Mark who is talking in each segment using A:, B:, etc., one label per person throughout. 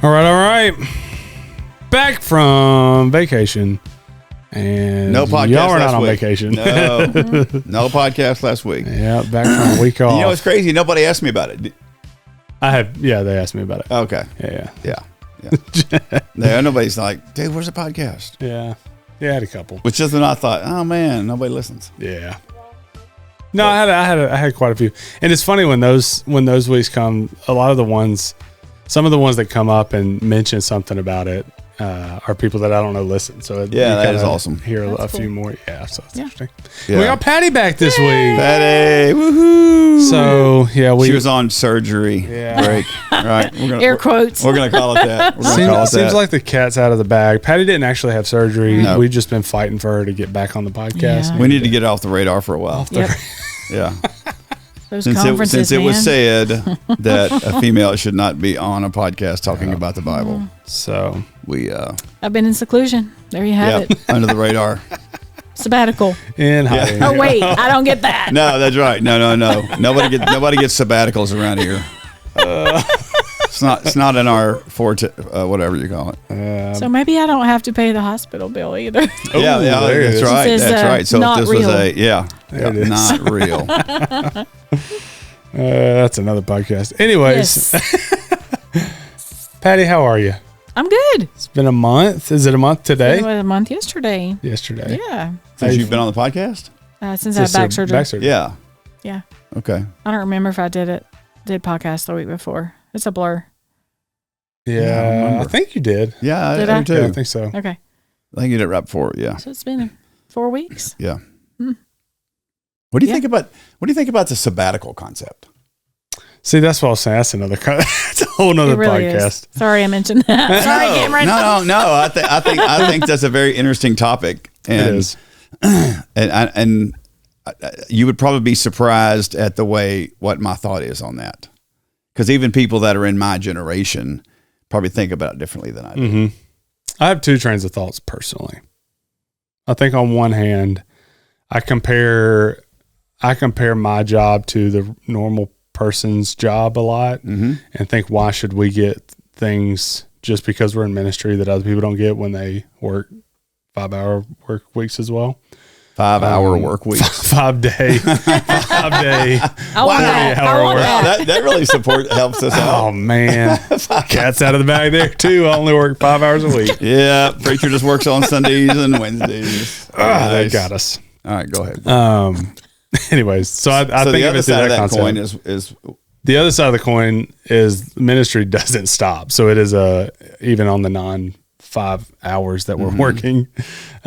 A: All right. Back from vacation. And
B: no podcast
A: y'all were not on
B: week.
A: vacation.
B: No podcast last week.
A: Yeah, back from a week off.
B: You know what's crazy? Nobody asked me about it.
A: They asked me about it.
B: Okay.
A: Yeah.
B: No, nobody's like, dude, where's the podcast?
A: Yeah. Yeah, I had a couple.
B: Which is when I thought, oh man, nobody listens.
A: Yeah. No, I had quite a few. And it's funny when those weeks come, some of the ones that come up and mention something about it are people that I don't know listen. So
B: that is awesome.
A: Hear a few more. Yeah, so it's interesting.
B: Yeah.
A: We got Patty back this week.
B: Patty, woohoo!
A: So
B: she was on surgery break. Right.
C: Air quotes.
B: We're gonna call it that.
A: Seems like the cat's out of the bag. Patty didn't actually have surgery.
B: No.
A: We've just been fighting for her to get back on the podcast.
C: Yeah.
B: We need to get it off the radar for a while.
C: Yep.
B: Yeah.
C: Those
B: Since
C: conferences,
B: it was said that a female should not be on a podcast talking about the Bible.
A: So
B: we
C: I've been in seclusion. There you have it.
B: Under the radar.
C: Sabbatical.
A: in hiding.
C: Oh wait, I don't get that.
B: No, that's right. No. Nobody gets sabbaticals around here. It's not in our forte, whatever you call it.
C: So maybe I don't have to pay the hospital bill either.
B: Yeah,
A: there it
B: that's
A: is.
B: right.
C: It says,
B: That's right. So
C: not
B: if this
C: real.
B: was
A: it is.
B: not real.
A: That's another podcast. Anyways, Patty, how are you?
C: I'm good.
A: It's been a month. Is it a month today?
C: It was a month yesterday.
A: Yesterday.
C: Yeah.
B: Since you've been on the podcast?
C: Since I had back surgery.
A: Back surgery.
B: Yeah.
C: Yeah.
B: Okay.
C: I don't remember if I did podcast the week before. It's a blur.
A: Yeah, I think you did.
B: Yeah,
C: Did
B: I
C: I?
B: do too.
A: Yeah, I think so.
C: Okay.
B: I think you did it right before. Yeah.
C: So it's been 4 weeks.
B: Yeah.
C: Hmm.
B: What do you think about the sabbatical concept?
A: See, that's what I was saying. That's it's a whole nother
C: It really
A: podcast.
C: is. Sorry I mentioned that. Sorry, Cameron.
B: No. I think that's a very interesting topic. And,
A: It is.
B: And you would probably be surprised at what my thought is on that. Because even people that are in my generation probably think about it differently than I do.
A: Mm-hmm. I have two trains of thoughts personally. I think on one hand, I compare my job to the normal person's job a lot, and think, why should we get things just because we're in ministry that other people don't get when they work 5-hour work weeks as well?
B: 5-hour work weeks.
A: 5 day.
C: I want that. I want
B: Wow,
C: that.
B: that really helps us out.
A: Oh man, cat's out of the bag there too. I only work 5 hours a week.
B: Yeah, preacher just works on Sundays and Wednesdays.
A: They
B: Nice.
A: got us.
B: All right, go ahead.
A: Anyways, so I
B: So
A: think
B: the
A: of
B: other
A: it through
B: side of
A: that
B: that
A: concept.
B: coin is
A: The other side of the coin is ministry doesn't stop. So it is even on the 5 hours that we're working,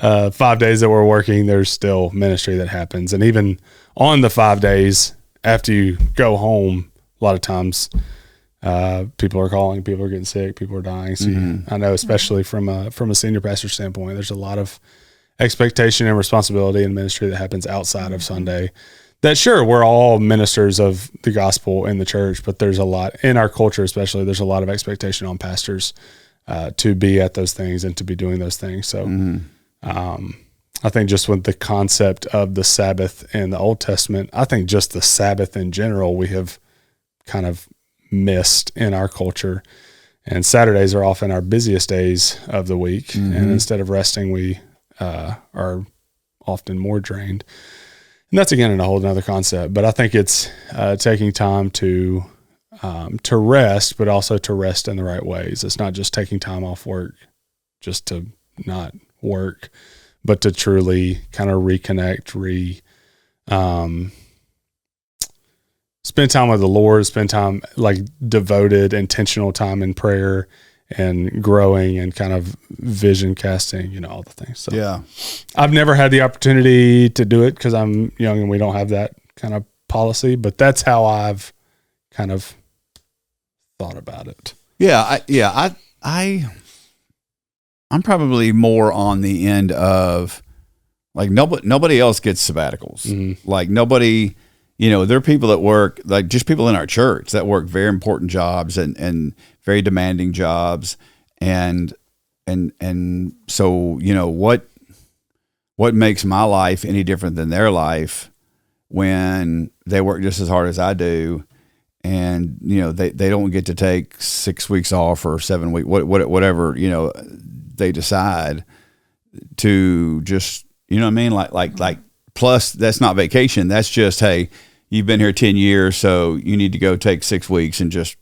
A: 5 days that we're working, there's still ministry that happens. And even on the 5 days after you go home, a lot of times people are calling, people are getting sick, people are dying. So I know, especially from a senior pastor standpoint, there's a lot of expectation and responsibility in ministry that happens outside of Sunday. That sure, we're all ministers of the gospel in the church, but there's a lot in our culture, especially there's a lot of expectation on pastors to be at those things and to be doing those things. So I think just with the concept of the Sabbath in the Old Testament, I think just the Sabbath in general, we have kind of missed in our culture. And Saturdays are often our busiest days of the week. And instead of resting, we are often more drained. And that's, again, a whole nother concept. But I think it's taking time to rest, but also to rest in the right ways. It's not just taking time off work just to not work, but to truly kind of reconnect, spend time with the Lord, spend time like devoted, intentional time in prayer and growing and kind of vision casting, all the things. So
B: yeah.
A: I've never had the opportunity to do it because I'm young and we don't have that kind of policy, but that's how I've kind of thought about it.
B: I'm probably more on the end of like nobody else gets sabbaticals. Like nobody, there are people that work, like just people in our church that work very important jobs and very demanding jobs. And so, what makes my life any different than their life when they work just as hard as I do and they don't get to take 6 weeks off or 7 weeks, whatever they decide to just what I mean, like plus that's not vacation, that's just, hey, you've been here 10 years, so you need to go take 6 weeks and just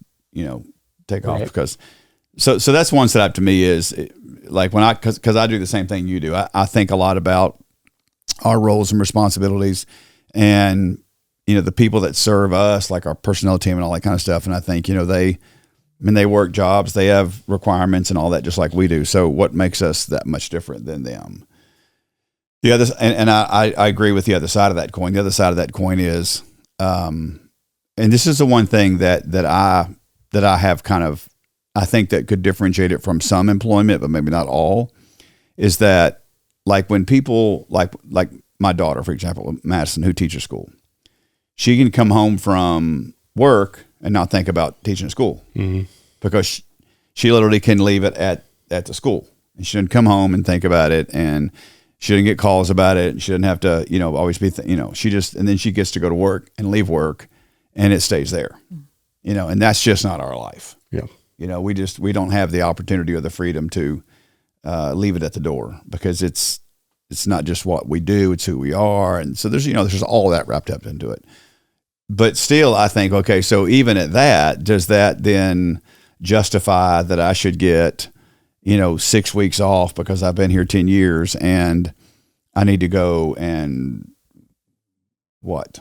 B: take off. Because so that's one setup to me is like when because I do the same thing you do. I think a lot about our roles and responsibilities and the people that serve us, like our personnel team and all that kind of stuff. And I think they work jobs, they have requirements and all that just like we do. So what makes us that much different than them? The other, and I agree with the other side of that coin. The other side of that coin is, and this is the one thing that I have kind of, I think that could differentiate it from some employment, but maybe not all, is that like when people like my daughter, for example, Madison, who teaches school, she can come home from work and not think about teaching school because she literally can leave it at the school, and she doesn't come home and think about it, and she didn't get calls about it. She doesn't have to, always be, she just, and then she gets to go to work and leave work and it stays there, and that's just not our life.
A: Yeah.
B: We don't have the opportunity or the freedom to leave it at the door because it's not just what we do, it's who we are. And so there's all that wrapped up into it. But still, I think, okay, so even at that, does that then justify that I should get 6 weeks off because I've been here 10 years and I need to go and what?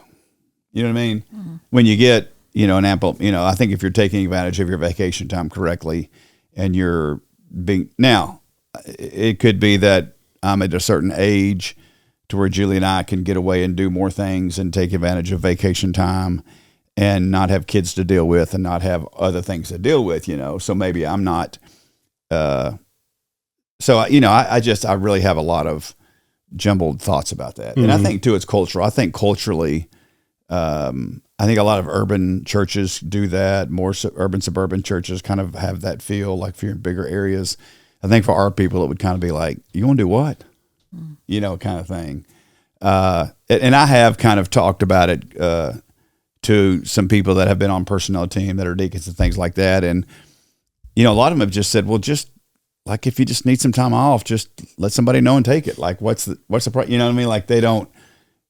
B: You know what I mean? Mm-hmm. When you get, an ample, I think if you're taking advantage of your vacation time correctly and you're now it could be that I'm at a certain age to where Julie and I can get away and do more things and take advantage of vacation time and not have kids to deal with and not have other things to deal with, so maybe I'm not, I really have a lot of jumbled thoughts about that. Mm-hmm. And I think too, it's cultural. I think culturally, I think a lot of urban churches do that. More urban, suburban churches kind of have that feel like if you're in bigger areas. I think for our people, it would kind of be like, you want to do what? Kind of thing. And I have kind of talked about it to some people that have been on personnel team that are deacons and things like that. And, a lot of them have just said, well, just like, if you just need some time off, just let somebody know and take it. Like, what's the you know what I mean? Like they don't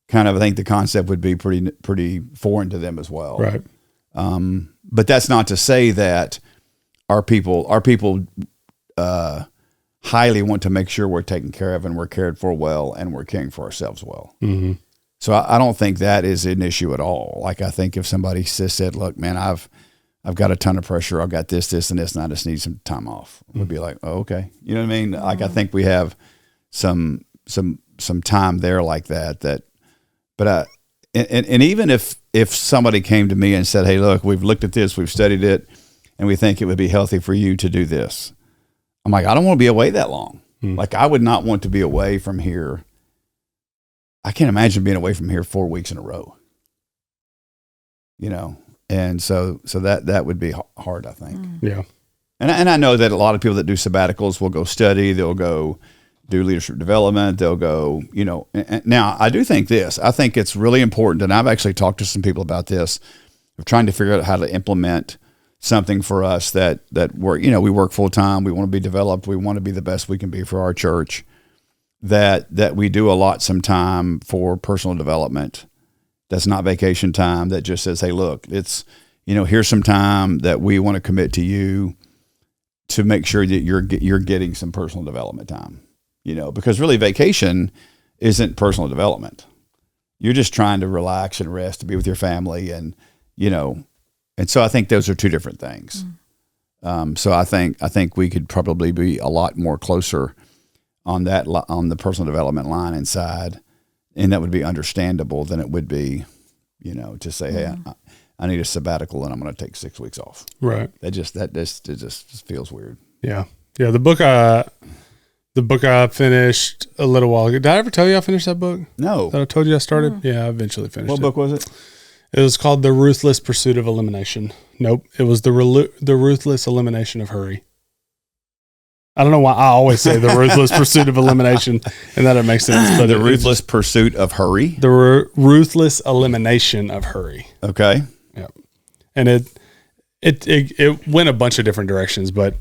B: kind of, I think the concept would be pretty foreign to them as well.
A: Right.
B: But that's not to say that our people, highly want to make sure we're taken care of and we're cared for well and we're caring for ourselves well. Mm-hmm. So I don't think that is an issue at all. Like I think if somebody said, look, man, I've got a ton of pressure. I've got this, and this, and I just need some time off. We'd be like, oh, okay. You know what I mean? Like I think we have some time there like that, but and even if somebody came to me and said, hey, look, we've looked at this, we've studied it, and we think it would be healthy for you to do this. I'm like, I don't want to be away that long. Like I would not want to be away from here. I can't imagine being away from here 4 weeks in a row, and so that would be hard, I think.
A: Yeah.
B: And I know that a lot of people that do sabbaticals will go study, they'll go do leadership development, they'll go, and now I do think this, I think it's really important. And I've actually talked to some people about this of trying to figure out how to implement something for us that we're, we work full time. We want to be developed. We want to be the best we can be for our church, that we do a lot some time for personal development. That's not vacation time. That just says, hey, look, it's, here's some time that we want to commit to you to make sure that you're getting some personal development time, because really vacation isn't personal development. You're just trying to relax and rest, to be with your family. And, and so I think those are two different things. So I think we could probably be a lot more closer on the personal development line inside, and that would be understandable than it would be, to say, hey, I need a sabbatical and I'm going to take 6 weeks off.
A: Right.
B: It just feels weird.
A: Yeah. Yeah. The book I finished a little while ago. Did I ever tell you I finished that book?
B: No.
A: That I told you I started? Yeah, I eventually finished it.
B: What book was it?
A: It was called The Ruthless Pursuit of Elimination. Nope. It was The Ruthless Elimination of Hurry. I don't know why I always say The Ruthless Pursuit of Elimination, and that makes sense. But
B: The Ruthless Pursuit of Hurry?
A: The Ruthless Elimination of Hurry.
B: Okay.
A: Yeah. And it went a bunch of different directions, but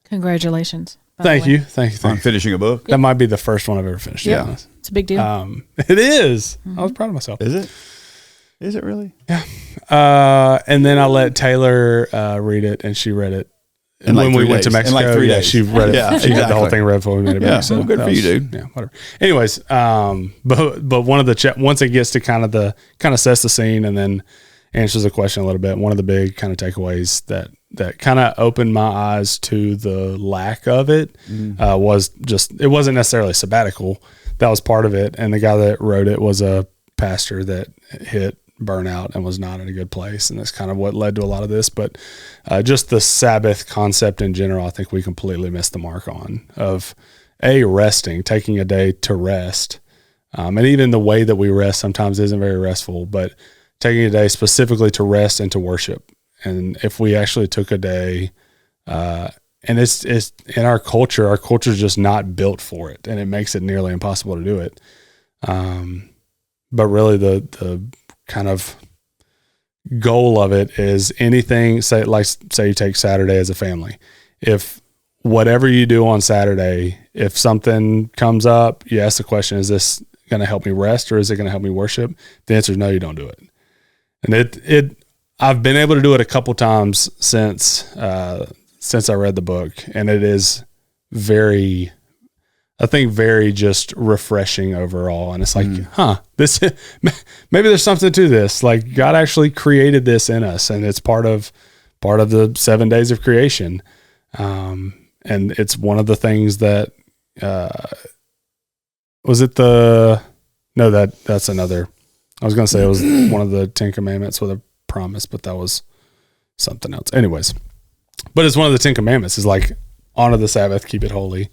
C: Congratulations.
A: thank you.
B: On finishing a book.
A: That might be the first one I've ever finished.
B: Yeah.
C: It's a big deal.
A: It is. I was proud of myself.
B: Is it? Is it really?
A: Yeah. And then I let Taylor read it, and she read it. And
B: like
A: when we
B: 3
A: went to
B: days. In
A: Mexico,
B: like 3 days.
A: she read it.
B: Yeah,
A: she had the whole
B: exactly.
A: thing read before we made it
B: Yeah,
A: back. So
B: well, good
A: that
B: for you,
A: was-
B: dude.
A: Yeah, whatever. Anyways, but one of the once it gets to kind of sets the scene and then answers the question a little bit. One of the big kind of takeaways that kind of opened my eyes to the lack of it was just, it wasn't necessarily sabbatical. That was part of it. And the guy that wrote it was a pastor that hit burnout and was not in a good place. And that's kind of what led to a lot of this. But just the Sabbath concept in general, I think we completely missed the mark on of resting, taking a day to rest. And even the way that we rest sometimes isn't very restful, but taking a day specifically to rest and to worship. And if we actually took a day, and it's in our culture's just not built for it, and it makes it nearly impossible to do it. But really the kind of goal of it is anything, say you take Saturday as a family. If whatever you do on Saturday, if something comes up, you ask the question, is this going to help me rest or is it going to help me worship? The answer is no, you don't do it. And I've been able to do it a couple times since I read the book, and it is very just refreshing overall. And it's like, this, maybe there's something to this. Like God actually created this in us, and it's part of the 7 days of creation. And it's one of the things that, that's another, I was going to say it was one of the 10 Commandments with a promise, but that was something else. Anyways, but it's one of the 10 Commandments is like, honor the Sabbath, keep it holy.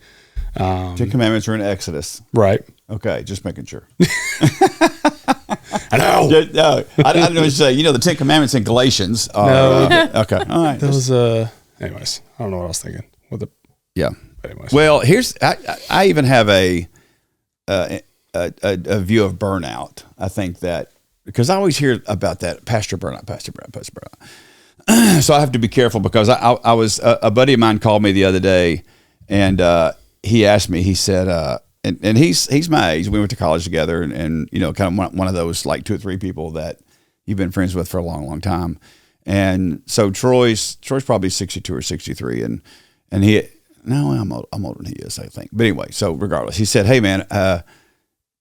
B: 10 Commandments are in Exodus.
A: Right.
B: Okay, just making sure.
A: I know.
B: No, I didn't know what to say. The 10 Commandments in Galatians.
A: No.
B: Okay, all right.
A: That was, anyways, I don't know what I was thinking with it.
B: Yeah.
A: Anyways.
B: Well, I even have a view of burnout. I think that because I always hear about that pastor burnout. So I have to be careful because I was a buddy of mine called me the other day, and he asked me. He said, and he's my age. We went to college together, and kind of one of those like 2 or 3 people that you've been friends with for a long, long time. And so Troy's probably 62 or 63, and he. No, I'm older than he is, I think. But anyway, so regardless, he said, "Hey, man,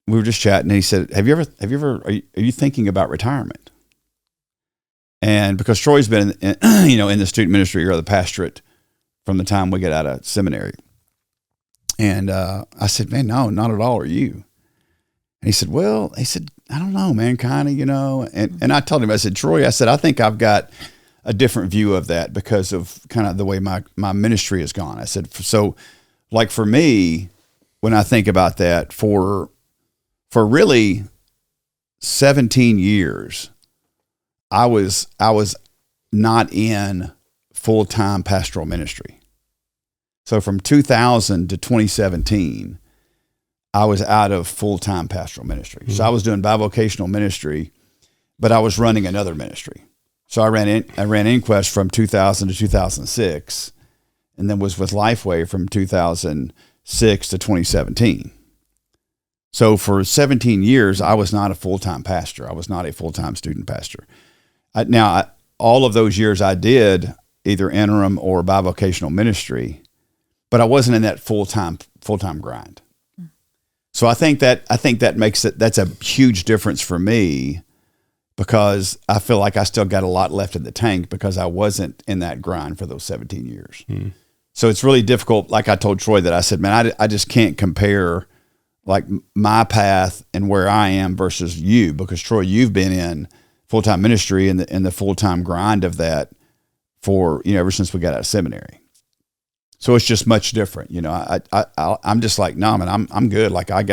B: we were just chatting." And he said, "Are you thinking about retirement?" And because Troy's been in the student ministry or the pastorate from the time we get out of seminary, and I said, "Man, no, not at all. Are you?" And he said, "I don't know, man, kind of, And I told him, I said, "Troy, I said, I think I've got a different view of that because of kind of the way my ministry has gone." I said, so like for me, when I think about that, for really 17 years, I was not in full-time pastoral ministry. So from 2000 to 2017, I was out of full-time pastoral ministry. So I was doing bivocational ministry, but I was running another ministry. So I ran Inquest from 2000 to 2006, and then was with Lifeway from 2006 to 2017. So for 17 years, I was not a full-time pastor. I was not a full-time student pastor. All of those years I did either interim or bivocational ministry, but I wasn't in that full-time grind. So I think that makes it, that's a huge difference for me, because I feel like I still got a lot left in the tank because I wasn't in that grind for those 17 years. So it's really difficult. Like I told Troy that I said, man, I just can't compare like my path and where I am versus you, because Troy, you've been in full-time ministry and the full-time grind of that for, ever since we got out of seminary. So it's just much different. I'm just like, no, man, I'm good. Like I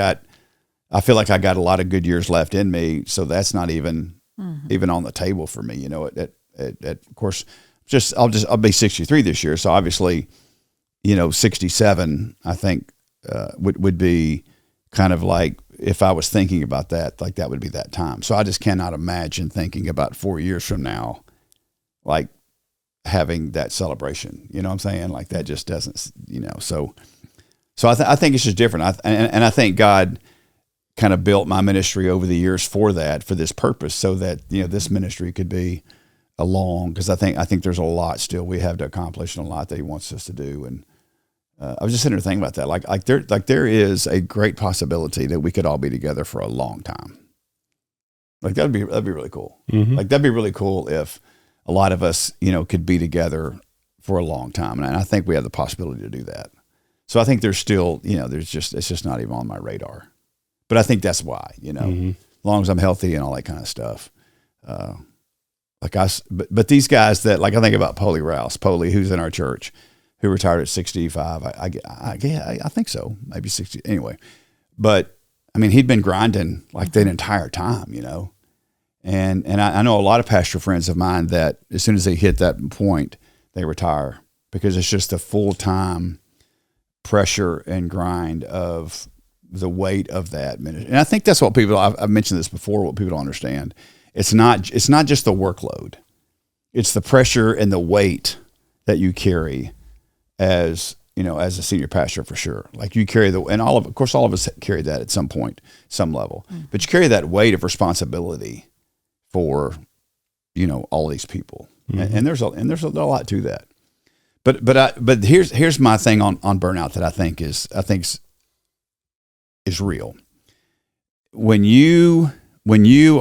B: feel like I got a lot of good years left in me. So that's not even on the table for me, of course, I'll be 63 this year. So obviously, 67, I think, would be kind of like if I was thinking about that, like that would be that time. So I just cannot imagine thinking about 4 years from now, like having that celebration. You know what I'm saying? Like that just doesn't, so I think it's just different. And I think God kind of built my ministry over the years for this purpose, so that, this ministry could be because I think there's a lot still we have to accomplish and a lot that he wants us to do. And I was just sitting there thinking about that. There is a great possibility that we could all be together for a long time. Like that'd be really cool. Mm-hmm. Like that'd be really cool if a lot of us, could be together for a long time. And I think we have the possibility to do that. So I think there's still, it's just not even on my radar. But I think that's why, mm-hmm. As long as I'm healthy and all that kind of stuff. But these guys that, like, I think about Polly Rouse, who's in our church, who retired at 65. I think so, maybe 60. Anyway, but I mean, he'd been grinding like that entire time, And I know a lot of pastor friends of mine that as soon as they hit that point, they retire, because it's just the full-time pressure and grind of the weight of that ministry. And I think that's what I've mentioned this before, what people don't understand. It's not just the workload. It's the pressure and the weight that you carry as a senior pastor, for sure. Like you carry and all of us carry that at some point, some level, but you carry that weight of responsibility for, all these people. Mm-hmm. And there's a lot to that. But here's my thing on burnout that I think is real. When you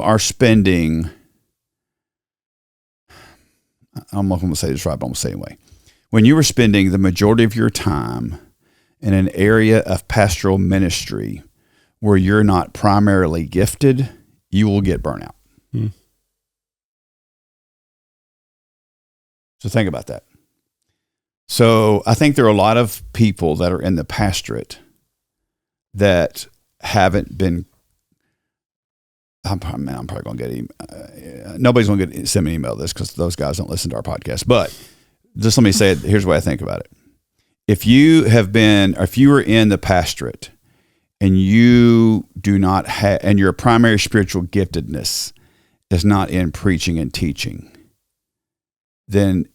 B: are spending, I'm not going to say this right, but I'm going to say it anyway. When you are spending the majority of your time in an area of pastoral ministry where you're not primarily gifted, you will get burnout. Hmm. So think about that. So I think there are a lot of people that are in the pastorate that haven't been. I'm probably going to get nobody's going to send me an email this, because those guys don't listen to our podcast. But just let me say it. Here's the way I think about it. If you were in the pastorate and you do not have, and your primary spiritual giftedness is not in preaching and teaching, then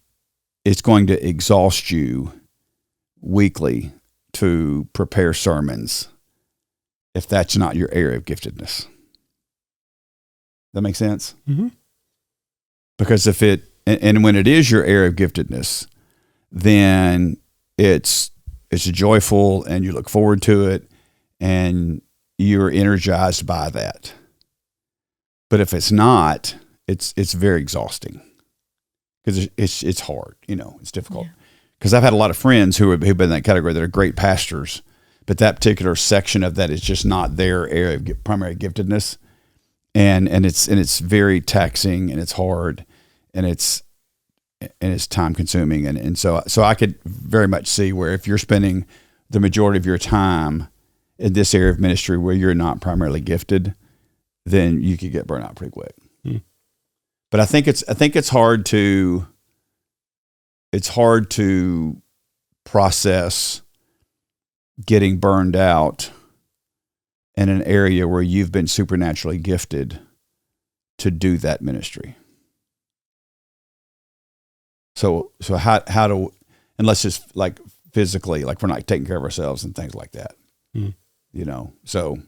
B: it's going to exhaust you weekly to prepare sermons if that's not your area of giftedness. That makes sense? Mm-hmm. Because and when it is your area of giftedness, then it's joyful and you look forward to it and you're energized by that. But if it's not, it's very exhausting, because it's hard, it's difficult. Because I've had a lot of friends who've been in that category that are great pastors, but that particular section of that is just not their area of primary giftedness. And it's very taxing, and it's hard, and it's time consuming. And so I could very much see where if you're spending the majority of your time in this area of ministry where you're not primarily gifted, then you could get burnt out pretty quick. Hmm. But I think it's hard to process getting burned out in an area where you've been supernaturally gifted to do that ministry. So how do, unless it's like physically, like we're not taking care of ourselves and things like that, so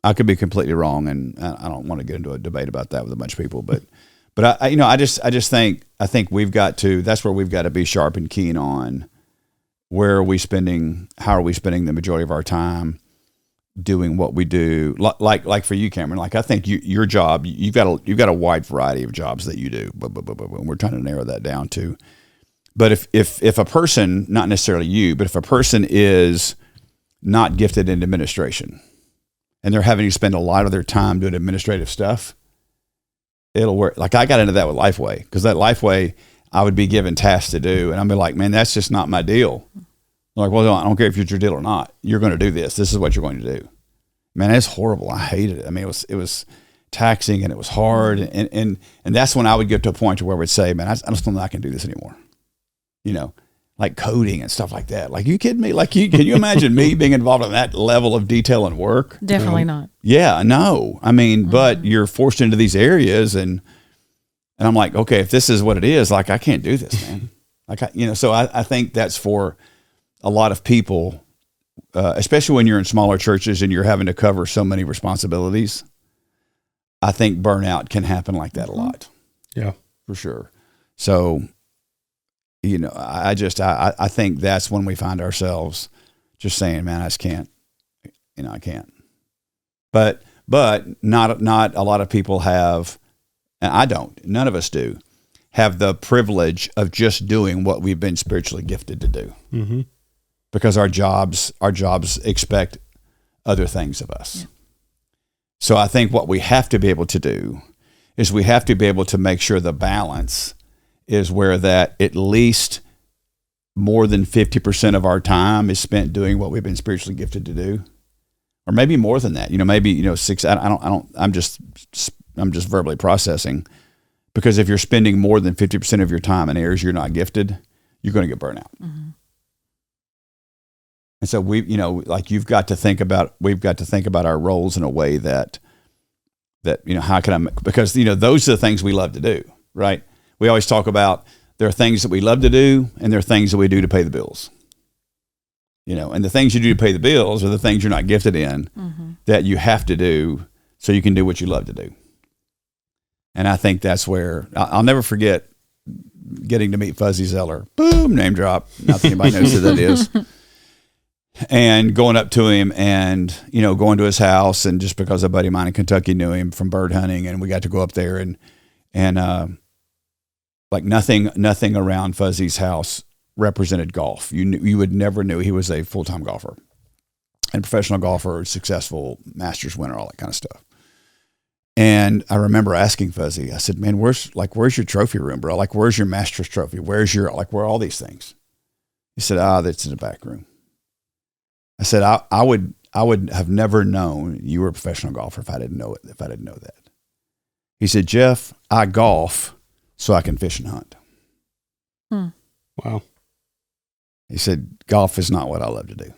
B: I could be completely wrong, and I don't want to get into a debate about that with a bunch of people, but I just think we've got to, that's where we've got to be sharp and keen on how are we spending the majority of our time doing what we do. Like for you, Cameron, like I think your job, you've got a wide variety of jobs that you do, but we're trying to narrow that down too. But if a person, not necessarily you, but if a person is not gifted in administration and they're having to spend a lot of their time doing administrative stuff, it'll work. Like I got into that with Lifeway, because that Lifeway, I would be given tasks to do, and I'd be like, man, that's just not my deal. They're like, well, I don't care if it's your deal or not. You're going to do this. This is what you're going to do. Man, it's horrible. I hated it. I mean, it was taxing and it was hard, and that's when I would get to a point to where I would say, man, I just don't think I can do this anymore. like coding and stuff like that. Like, you kidding me? Like, can you imagine me being involved in that level of detail and work?
C: Definitely not.
B: Yeah, no. I mean, but you're forced into these areas, and I'm like, okay, if this is what it is, like, I can't do this, man. Like, so I think that's for a lot of people, especially when you're in smaller churches and you're having to cover so many responsibilities. I think burnout can happen like that a lot.
A: Yeah,
B: for sure. So, I think that's when we find ourselves just saying, man, I just can't, I can't. But not a lot of people have, and I don't, none of us do, have the privilege of just doing what we've been spiritually gifted to do.
A: Mm-hmm.
B: Because our jobs expect other things of us. Yeah. So I think what we have to be able to do is we have to be able to make sure the balance is where that at least more than 50% of our time is spent doing what we've been spiritually gifted to do, or maybe more than that. Maybe 6. I'm just verbally processing, because if you're spending more than 50% of your time in areas you're not gifted, you're going to get burnout. Mm-hmm. And so we've got to think about our roles in a way that how can I, because those are the things we love to do, right? We always talk about there are things that we love to do, and there are things that we do to pay the bills. And the things you do to pay the bills are the things you're not gifted in, mm-hmm. that you have to do so you can do what you love to do. And I think that's where I'll never forget getting to meet Fuzzy Zeller. Boom, name drop. Not that anybody knows who that is. And going up to him and, going to his house, and just because a buddy of mine in Kentucky knew him from bird hunting, and we got to go up there and like nothing around Fuzzy's house represented golf. You would never knew he was a full-time golfer and professional golfer, successful Masters winner, all that kind of stuff. And I remember asking Fuzzy, I said, man, where's your trophy room, bro? Like, where's your Masters trophy? Where are all these things? He said, that's in the back room. I said, I would have never known you were a professional golfer if I didn't know that. He said, Jeff, I golf so I can fish and hunt.
A: Wow.
B: He said, golf is not what I love to do.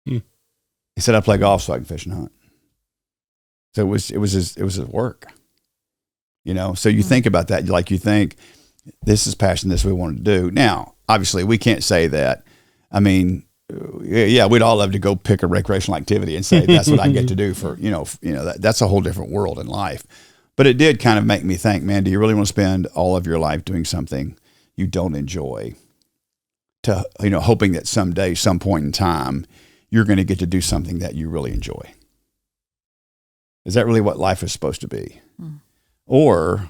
B: He said, I play golf so I can fish and hunt. So it was his work. So you think about that, like you think this is passion, this is what we wanted to do. Now, obviously we can't say that. I mean, yeah, we'd all love to go pick a recreational activity and say that's what I get to do for, that's a whole different world in life. But it did kind of make me think, man, do you really want to spend all of your life doing something you don't enjoy, to, hoping that someday, some point in time, you're going to get to do something that you really enjoy? Is that really what life is supposed to be? Or,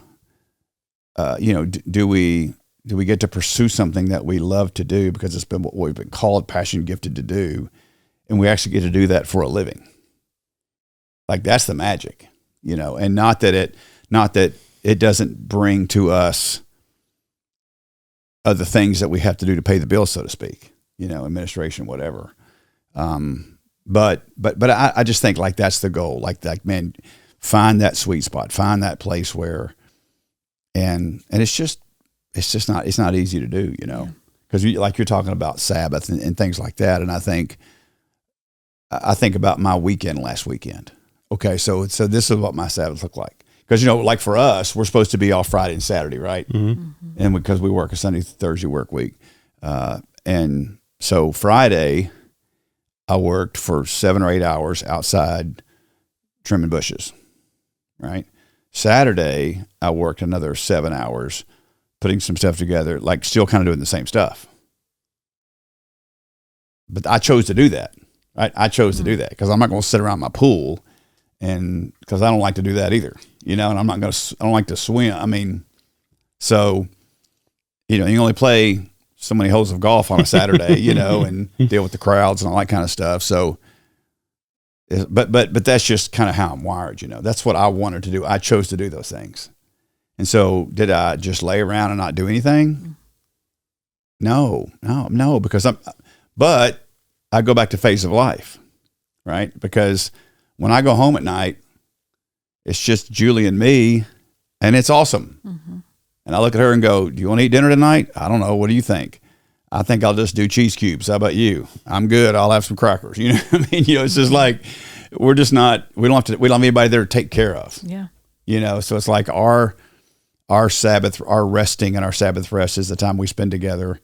B: do we get to pursue something that we love to do because it's been what we've been called, passion, gifted to do, and we actually get to do that for a living? Like, that's the magic, and not that it doesn't bring to us other things that we have to do to pay the bills, so to speak, administration, whatever. But I just think like that's the goal. Like, man, find that sweet spot, find that place where, and it's not easy to do, because you're talking about Sabbath and things like that. And I think about my weekend last weekend. Okay. So this is what my Sabbath looked like. Because, like for us, we're supposed to be off Friday and Saturday, right? Mm-hmm. And because we work a Sunday, Thursday work week. And so Friday, I worked for 7 or 8 hours outside trimming bushes, right? Saturday, I worked another 7 hours putting some stuff together, like still kind of doing the same stuff. But I chose to do that, right? I chose to do that because I'm not going to sit around my pool, and because I don't like to do that either, and I don't like to swim. I mean, so, you only play so many holes of golf on a Saturday, and deal with the crowds and all that kind of stuff. So, but that's just kind of how I'm wired, That's what I wanted to do. I chose to do those things. And so did I just lay around and not do anything? No, because but I go back to phase of life, right? Because when I go home at night, it's just Julie and me, and it's awesome. Mm-hmm. And I look at her and go, do you want to eat dinner tonight? I don't know. What do you think? I think I'll just do cheese cubes. How about you? I'm good. I'll have some crackers. You know what I mean? It's just like, we don't have anybody there to take care of.
C: Yeah.
B: So it's like our Sabbath, our resting and our Sabbath rest is the time we spend together.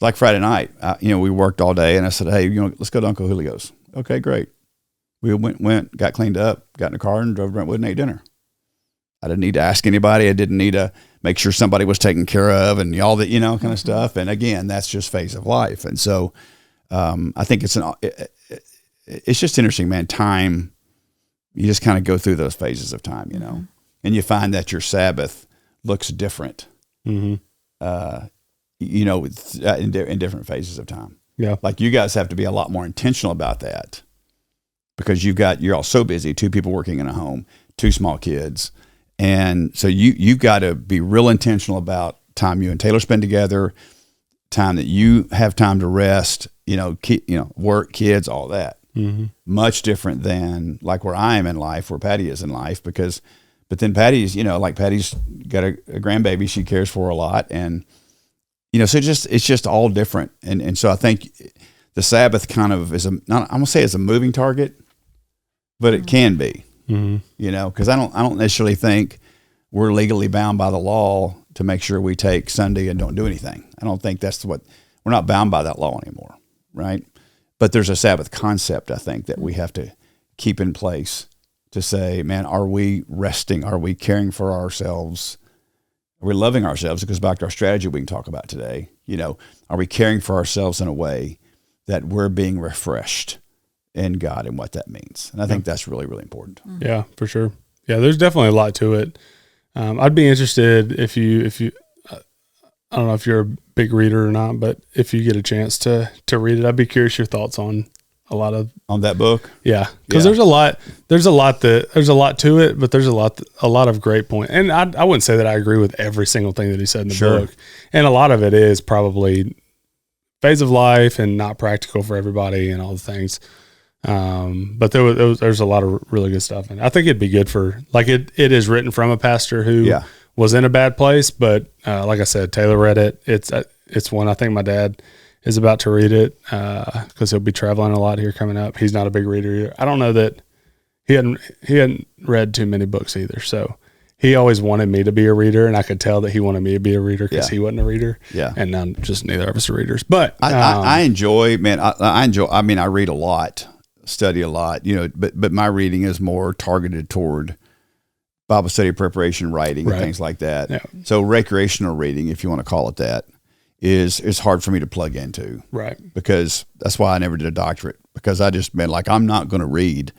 B: Like Friday night, we worked all day, and I said, hey, let's go to Uncle Julio's. Okay, great. We went, got cleaned up, got in the car, and drove to Brentwood and ate dinner. I didn't need to ask anybody. I didn't need to make sure somebody was taken care of and all that, kind of stuff. And again, that's just phase of life. And so I think it's just interesting, man. Time, you just kind of go through those phases of time, and you find that your Sabbath looks different. Mm-hmm. In different phases of time.
A: Yeah.
B: Like you guys have to be a lot more intentional about that because you're all so busy, 2 people working in a home, 2 small kids. And so you've got to be real intentional about time you and Taylor spend together, time that you have time to rest, work, kids, all that. Mm-hmm. Much different than like where I am in life, where Patty is in life, but then Patty's, Patty's got a grandbaby she cares for a lot. And, so it's just all different. And so I think the Sabbath kind of is I'm going to say it's a moving target, but it can be, because I don't necessarily think we're legally bound by the law to make sure we take Sunday and don't do anything. I don't think we're not bound by that law anymore. Right. But there's a Sabbath concept, I think, that we have to keep in place to say, man, are we resting? Are we caring for ourselves? Are we loving ourselves? It goes back to our strategy we can talk about today. Are we caring for ourselves in a way that we're being refreshed in God and what that means? And I think that's really, really important.
A: Yeah, for sure. Yeah, there's definitely a lot to it. I'd be interested if you, I don't know if you're a big reader or not, but if you get a chance to read it, I'd be curious your thoughts on
B: on that book.
A: Yeah. Cause there's a lot to it, but there's a lot of great points. And I wouldn't say that I agree with every single thing that he said in the book. And a lot of it is probably phase of life and not practical for everybody and all the things. But there's a lot of really good stuff. And I think it'd be good for, like, it is written from a pastor who was in a bad place. But, like I said, Taylor read it. It's one, I think my dad is about to read it because he'll be traveling a lot here coming up. He's not a big reader either. I don't know that he hadn't read too many books either. So he always wanted me to be a reader, and I could tell that he wanted me to be a reader because he wasn't a reader. Yeah. And none, just neither of us are readers. But
B: I enjoy, man, I enjoy, I mean, I read a lot, study a lot, but my reading is more targeted toward Bible study preparation, writing, and things like that. Yeah. So recreational reading, if you want to call it that, is hard for me to plug into. Right. Because that's why I never did a doctorate, because I just meant, like, I'm not going to read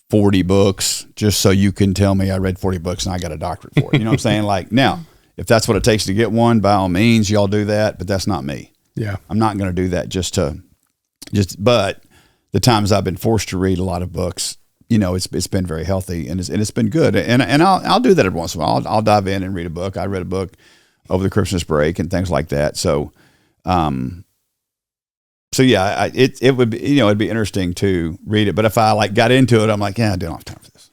B: 40 books just so you can tell me I read 40 books and I got a doctorate for it. You know what I'm saying? Like, now, if that's what it takes to get one, by all means, y'all do that, but that's not me. Yeah. I'm not going to do that but the times I've been forced to read a lot of books, it's been very healthy and it's been good. And I'll do that every once in a while. I'll dive in and read a book. I read a book over the Christmas break and things like that. So, yeah, it would be, it'd be interesting to read it. But if I got into it, I'm like, I don't have time for this.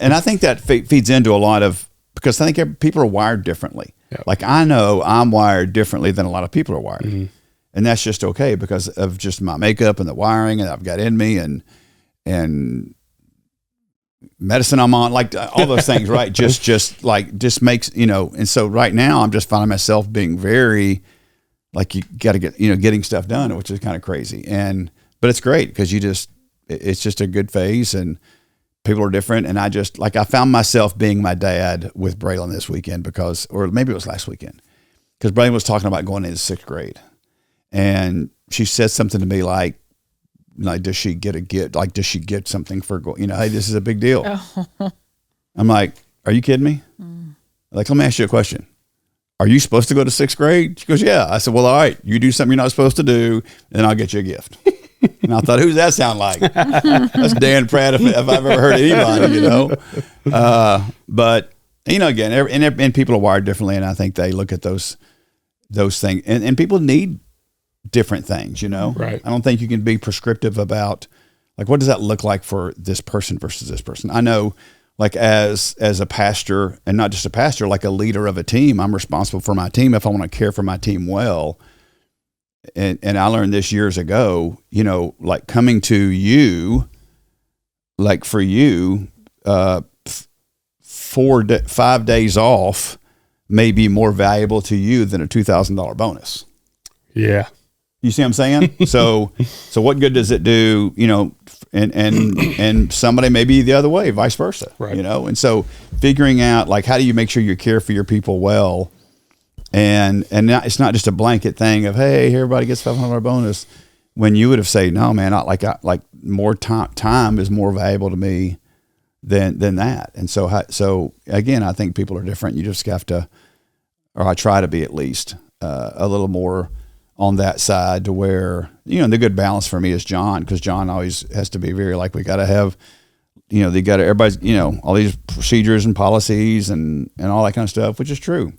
B: And I think that feeds into a lot of, because I think people are wired differently. Yep. Like, I know I'm wired differently than a lot of people are wired. Mm-hmm. And that's just okay because of just my makeup and the wiring that I've got in me and medicine I'm on, like all those things, right? just makes, and so right now I'm just finding myself being very, like, you got to get, getting stuff done, which is kind of crazy. But it's great because it's just a good phase and people are different. And I found myself being my dad with Braylon this weekend or maybe it was last weekend, because Braylon was talking about going into 6th grade. And she said something to me like, does she get a gift? Like, does she get something for going, hey, this is a big deal. Oh. I'm like, are you kidding me? Like, let me ask you a question. Are you supposed to go to 6th grade? She goes, yeah. I said, well, all right, you do something you're not supposed to do, and then I'll get you a gift. And I thought, who's that sound like? That's Dan Pratt if I've ever heard anybody, But, again, and people are wired differently, and I think they look at those things. And people need different things, Right. I don't think you can be prescriptive about, like, what does that look like for this person versus this person? I know, like, as a pastor, and not just a pastor, like a leader of a team, I'm responsible for my team. If I want to care for my team well, and I learned this years ago, like coming to you, like for you, 5 days off may be more valuable to you than a $2,000 bonus.
A: Yeah.
B: You see what I'm saying? So what good does it do, and somebody may be the other way, vice versa,
A: right.
B: And so figuring out like, how do you make sure you care for your people well? And it's not just a blanket thing of, hey, everybody gets $500 bonus, when you would have said, no, man, like more time is more valuable to me than that. And so again, I think people are different. You just have to, or I try to be at least a little more on that side to where, the good balance for me is John, because John always has to be very like, we got to have, everybody's, all these procedures and policies and all that kind of stuff, which is true.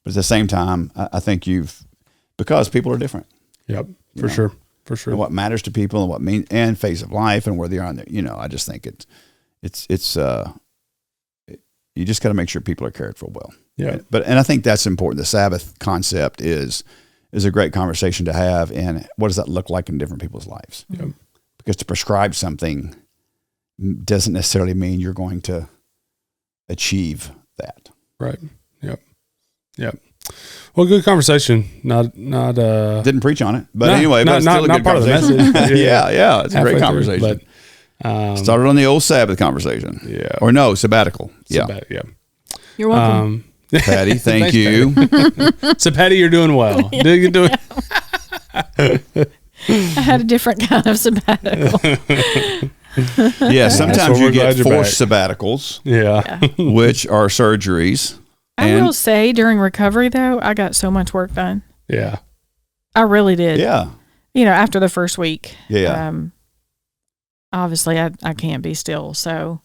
B: But at the same time, I think because people are different.
A: Yep, for sure.
B: And what matters to people and phase of life and where they are on there. I just think it's you just got to make sure people are cared for well.
A: Yeah.
B: And I think that's important. The Sabbath concept is a great conversation to have. And what does that look like in different people's lives?
A: Yep.
B: Because to prescribe something doesn't necessarily mean you're going to achieve that.
A: Right. Yep. Well, good conversation. Not
B: didn't preach on it, but anyway, but it's still a good
A: part
B: conversation.
A: Of the message.
B: Yeah, it's a great conversation.
A: But
B: started on the old Sabbath conversation.
A: Yeah.
B: Or no, sabbatical. Yeah.
C: You're welcome.
B: Patty, thank you.
A: So Patty, you're doing well. You're doing.
C: I had a different kind of sabbatical.
B: Yeah, sometimes you get forced
A: back.
B: sabbaticals.
A: Yeah.
B: Which are surgeries.
C: I will say during recovery though, I got so much work done.
A: Yeah.
C: I really did.
B: Yeah.
C: After the first week.
B: Yeah.
C: Obviously I can't be still. So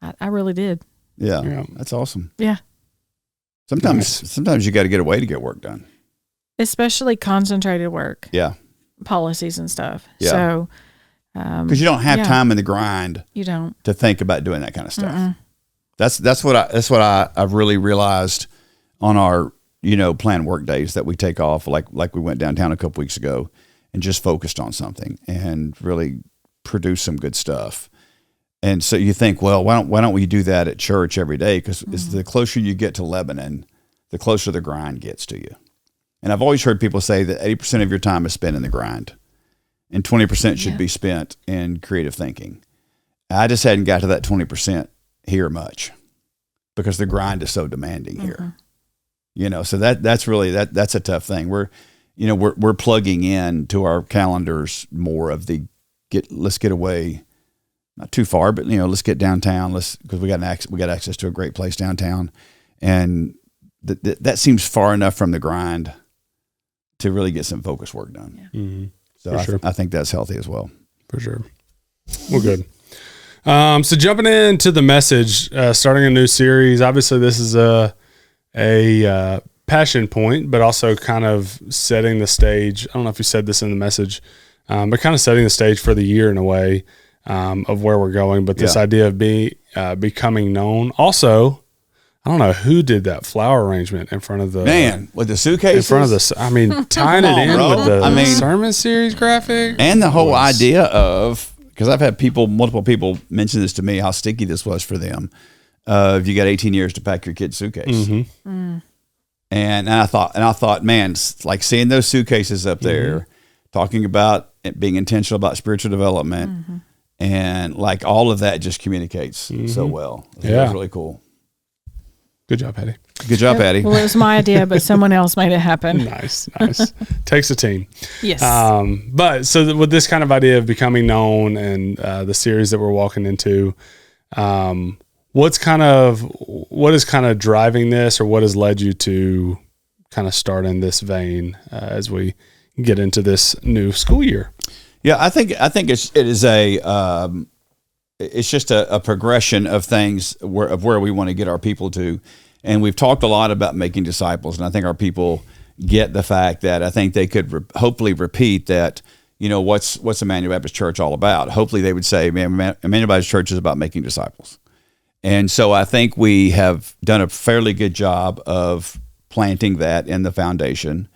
C: I really did.
B: Yeah. That's awesome.
C: Yeah.
B: Sometimes you got to get away to get work done.
C: Especially concentrated work.
B: Yeah.
C: Policies and stuff.
B: Yeah.
C: So,
B: because you don't have time in the grind.
C: You don't.
B: To think about doing that kind of stuff. Mm-mm. That's what I've really realized on our, planned work days that we take off, like we went downtown a couple weeks ago and just focused on something and really produced some good stuff. And so you think, well, why don't we do that at church every day? Because the closer you get to Lebanon, the closer the grind gets to you. And I've always heard people say that 80% of your time is spent in the grind and 20% should be spent in creative thinking. I just hadn't got to that 20% here much because the grind is so demanding here. So that's really that's a tough thing. We're plugging in to our calendars more of let's get away, not too far, but let's get downtown. Because we got access to a great place downtown, and that seems far enough from the grind to really get some focus work done.
A: Yeah. Mm-hmm.
B: So I think that's healthy as well.
A: For sure. Well, good. So jumping into the message, starting a new series. Obviously, this is a passion point, but also kind of setting the stage. I don't know if you said this in the message, but kind of setting the stage for the year in a way of where we're going. But this idea of becoming known. Also, I don't know who did that flower arrangement in front of the
B: with the suitcases.
A: In front of the, tying it in
B: bro.
A: with the sermon series graphic,
B: and the whole idea of. Because I've had multiple people mention this to me, how sticky this was for them. If you got 18 years to pack your kid's suitcase. Mm-hmm. Mm. And I thought, man, like seeing those suitcases up there, talking about being intentional about spiritual development, and like all of that just communicates so well. It was really cool.
A: Good job, Patty.
B: Good job, Patty.
C: Well, it was my idea, but someone else made it happen.
A: Nice. Takes a team.
C: Yes.
A: But so with this kind of idea of becoming known and the series that we're walking into, what is kind of driving this, or what has led you to kind of start in this vein as we get into this new school year?
B: Yeah, I think it's just a progression of things of where we want to get our people to. And we've talked a lot about making disciples, and I think our people get the fact that I think they could hopefully repeat that, what's Emmanuel Baptist Church all about? Hopefully they would say, man, Emmanuel Baptist Church is about making disciples. And so I think we have done a fairly good job of planting that in the foundation.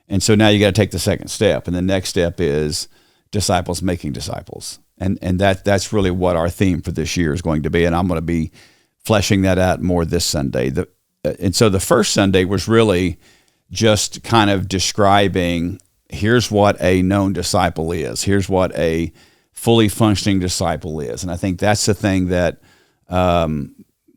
B: And so now you got to take the second step. And the next step is disciples making disciples. And that's really what our theme for this year is going to be. And I'm going to be fleshing that out more this Sunday. And so the first Sunday was really just kind of describing, here's what a known disciple is. Here's what a fully functioning disciple is. And I think that's the thing that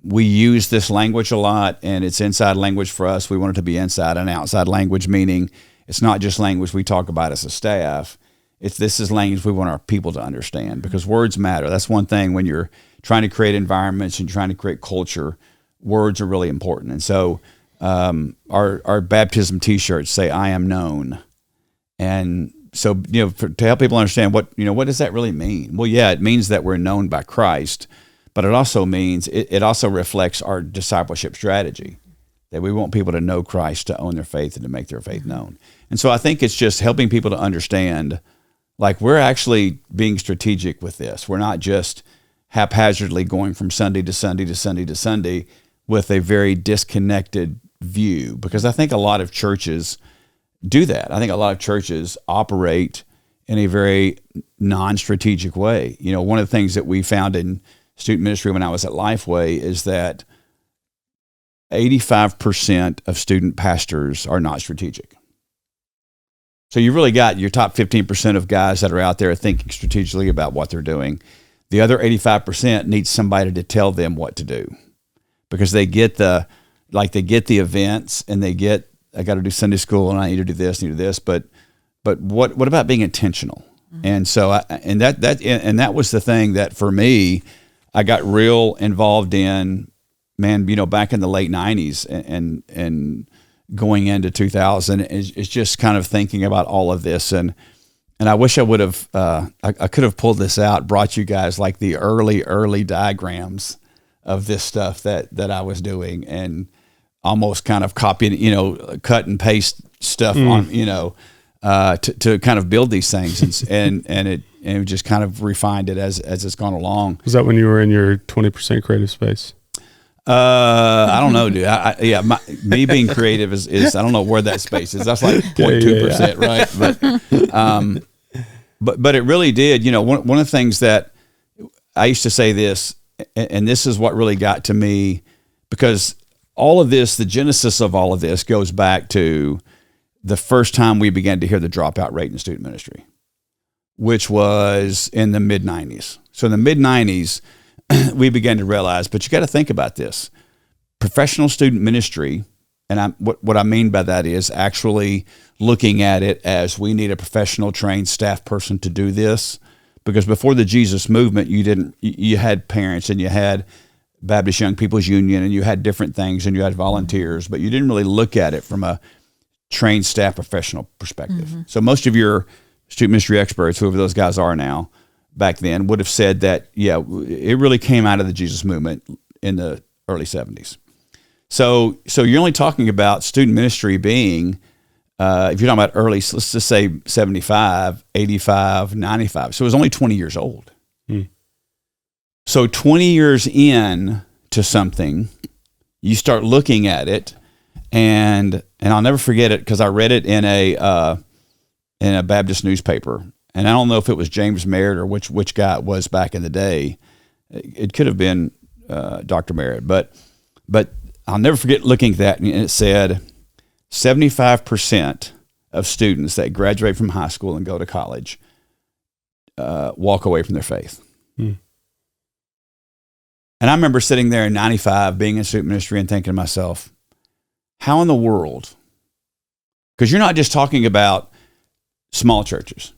B: we use this language a lot, and it's inside language for us. We want it to be inside and outside language, meaning it's not just language we talk about as a staff. This is language we want our people to understand, because words matter. That's one thing when you're trying to create environments and trying to create culture, words are really important. And so our baptism T-shirts say, "I am known." And so, to help people understand what does that really mean? Well, yeah, it means that we're known by Christ, but it also means, it also reflects our discipleship strategy, that we want people to know Christ, to own their faith, and to make their faith known. And so I think it's just helping people to understand, like, we're actually being strategic with this. We're not just haphazardly going from Sunday to Sunday to Sunday to Sunday with a very disconnected view, because I think a lot of churches do that. I think a lot of churches operate in a very non-strategic way. One of the things that we found in student ministry when I was at Lifeway is that 85% of student pastors are not strategic. So you really got your top 15% of guys that are out there thinking strategically about what they're doing. The other 85% need somebody to tell them what to do, because they get the events, and they get, I got to do Sunday school, and I need to do this, but what about being intentional? Mm-hmm. And so that was the thing that for me, I got real involved in, back in the late 90s and going into 2000 is just kind of thinking about all of this. And I wish I would have, I could have pulled this out, brought you guys like the early diagrams of this stuff that I was doing, and almost kind of copying, cut and paste stuff on, to kind of build these things. And it just kind of refined it as it's gone along.
A: Was that when you were in your 20% creative space?
B: I don't know, dude. Me being creative is I don't know where that space is. That's like 0.2%, right? But it really did. One of the things that I used to say this, and this is what really got to me, because all of this, the genesis of all of this, goes back to the first time we began to hear the dropout rate in student ministry, which was in the mid 90s. So in the mid 90s, we began to realize, but you got to think about this. Professional student ministry, and what I mean by that is actually looking at it as, we need a professional trained staff person to do this, because before the Jesus movement, you had parents, and you had Baptist Young People's Union, and you had different things, and you had volunteers, but you didn't really look at it from a trained staff professional perspective. Mm-hmm. So most of your student ministry experts, whoever those guys are now, back then would have said that, it really came out of the Jesus movement in the early 70s. So you're only talking about student ministry being, if you're talking about early, let's just say 75, 85, 95. So it was only 20 years old. Hmm. So 20 years in to something, you start looking at it, and I'll never forget it, because I read it in a Baptist newspaper. And I don't know if it was James Merritt or which guy it was back in the day. It could have been Dr. Merritt, but I'll never forget looking at that, and it said 75% of students that graduate from high school and go to college walk away from their faith. Hmm. And I remember sitting there in 95, being in student ministry, and thinking to myself, how in the world? Because you're not just talking about small churches.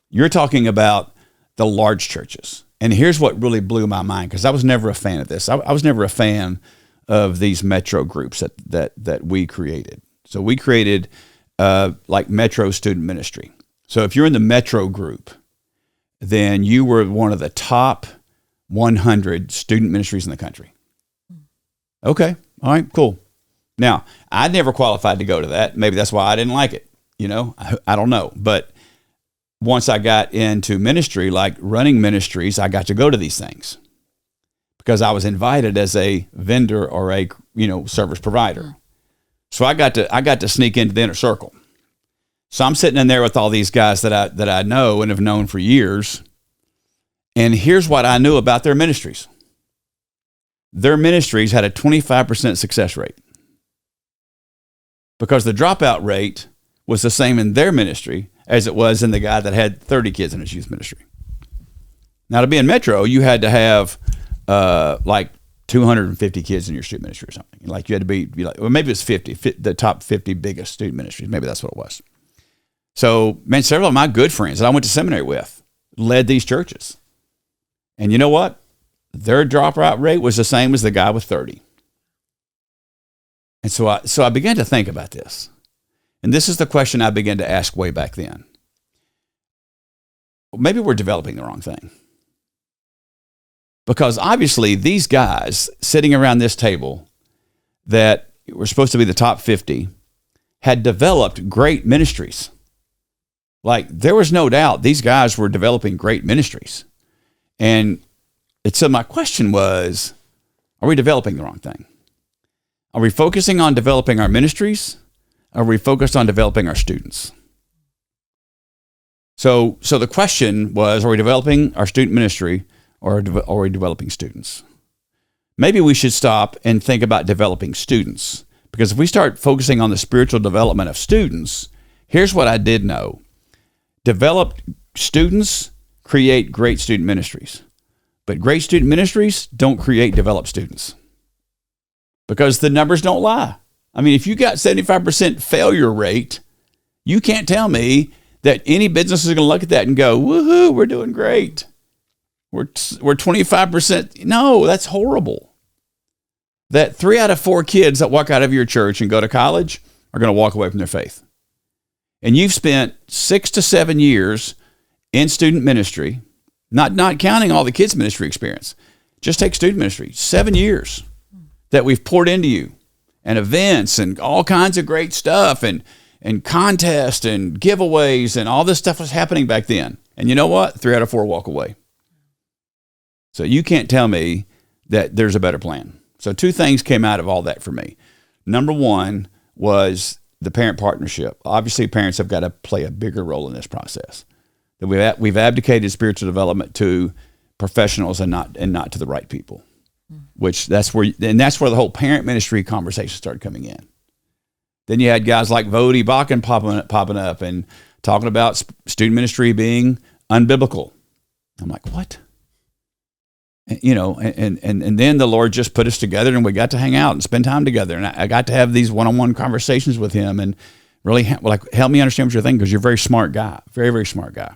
B: You're talking about the large churches. And here's what really blew my mind, because I was never a fan of this. I was never a fan of these metro groups that we created. So we created like Metro Student Ministry. So if you're in the Metro group, then you were one of the top 100 student ministries in the country. Okay. All right, cool. Now, I never qualified to go to that. Maybe that's why I didn't like it. I don't know. But once I got into ministry, like running ministries, I got to go to these things because I was invited as a vendor or a, service provider. So I got to sneak into the inner circle. So I'm sitting in there with all these guys that I know and have known for years. And here's what I knew about their ministries. Their ministries had a 25% success rate because the dropout rate was the same in their ministry as it was in the guy that had 30 kids in his youth ministry. Now, to be in Metro, you had to have like 250 kids in your student ministry or something. Like you had to be like, well, maybe it's 50, the top 50 biggest student ministries. Maybe that's what it was. So, man, several of my good friends that I went to seminary with led these churches. And you know what? Their dropout rate was the same as the guy with 30. And so I began to think about this. And this is the question I began to ask way back then. Maybe we're developing the wrong thing. Because obviously these guys sitting around this table that were supposed to be the top 50 had developed great ministries. Like there was no doubt these guys were developing great ministries. And so my question was, are we developing the wrong thing? Are we focusing on developing our ministries? Or are we focused on developing our students? So the question was, are we developing our student ministry or are we developing students? Maybe we should stop and think about developing students. Because if we start focusing on the spiritual development of students, here's what I did know. Developed students create great student ministries. But great student ministries don't create developed students. Because the numbers don't lie. I mean, if you got 75% failure rate, you can't tell me that any business is going to look at that and go, woohoo, we're doing great. We're 25%. No, that's horrible. That 3 out of 4 kids that walk out of your church and go to college are going to walk away from their faith. And you've spent 6 to 7 years in student ministry, not counting all the kids' ministry experience. Just take student ministry, 7 years that we've poured into you, and events and all kinds of great stuff and contests and giveaways and all this stuff was happening back then. And you know what? 3 out of 4 walk away. So you can't tell me that there's a better plan. So 2 things came out of all that for me. Number 1 was the parent partnership. Obviously, parents have got to play a bigger role in this process. That we've abdicated spiritual development to professionals and not to the right people. That's where the whole parent ministry conversation started coming in. Then you had guys like Vodi Bakken popping up and talking about student ministry being unbiblical. I'm like, what? And then the Lord just put us together and we got to hang out and spend time together. And I got to have these one-on-one conversations with him and really help me understand what you're thinking because you're a very smart guy, very, very smart guy.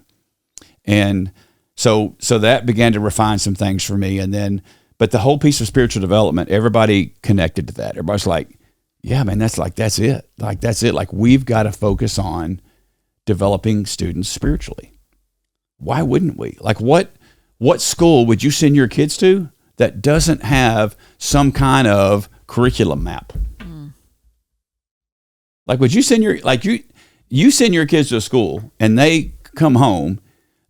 B: And so that began to refine some things for me. And then, but the whole piece of spiritual development, everybody connected to that. Everybody's like, yeah, man, that's it. Like, that's it. Like, we've got to focus on developing students spiritually. Why wouldn't we? Like, what school would you send your kids to that doesn't have some kind of curriculum map? Like, would you send you send your kids to a school and they come home,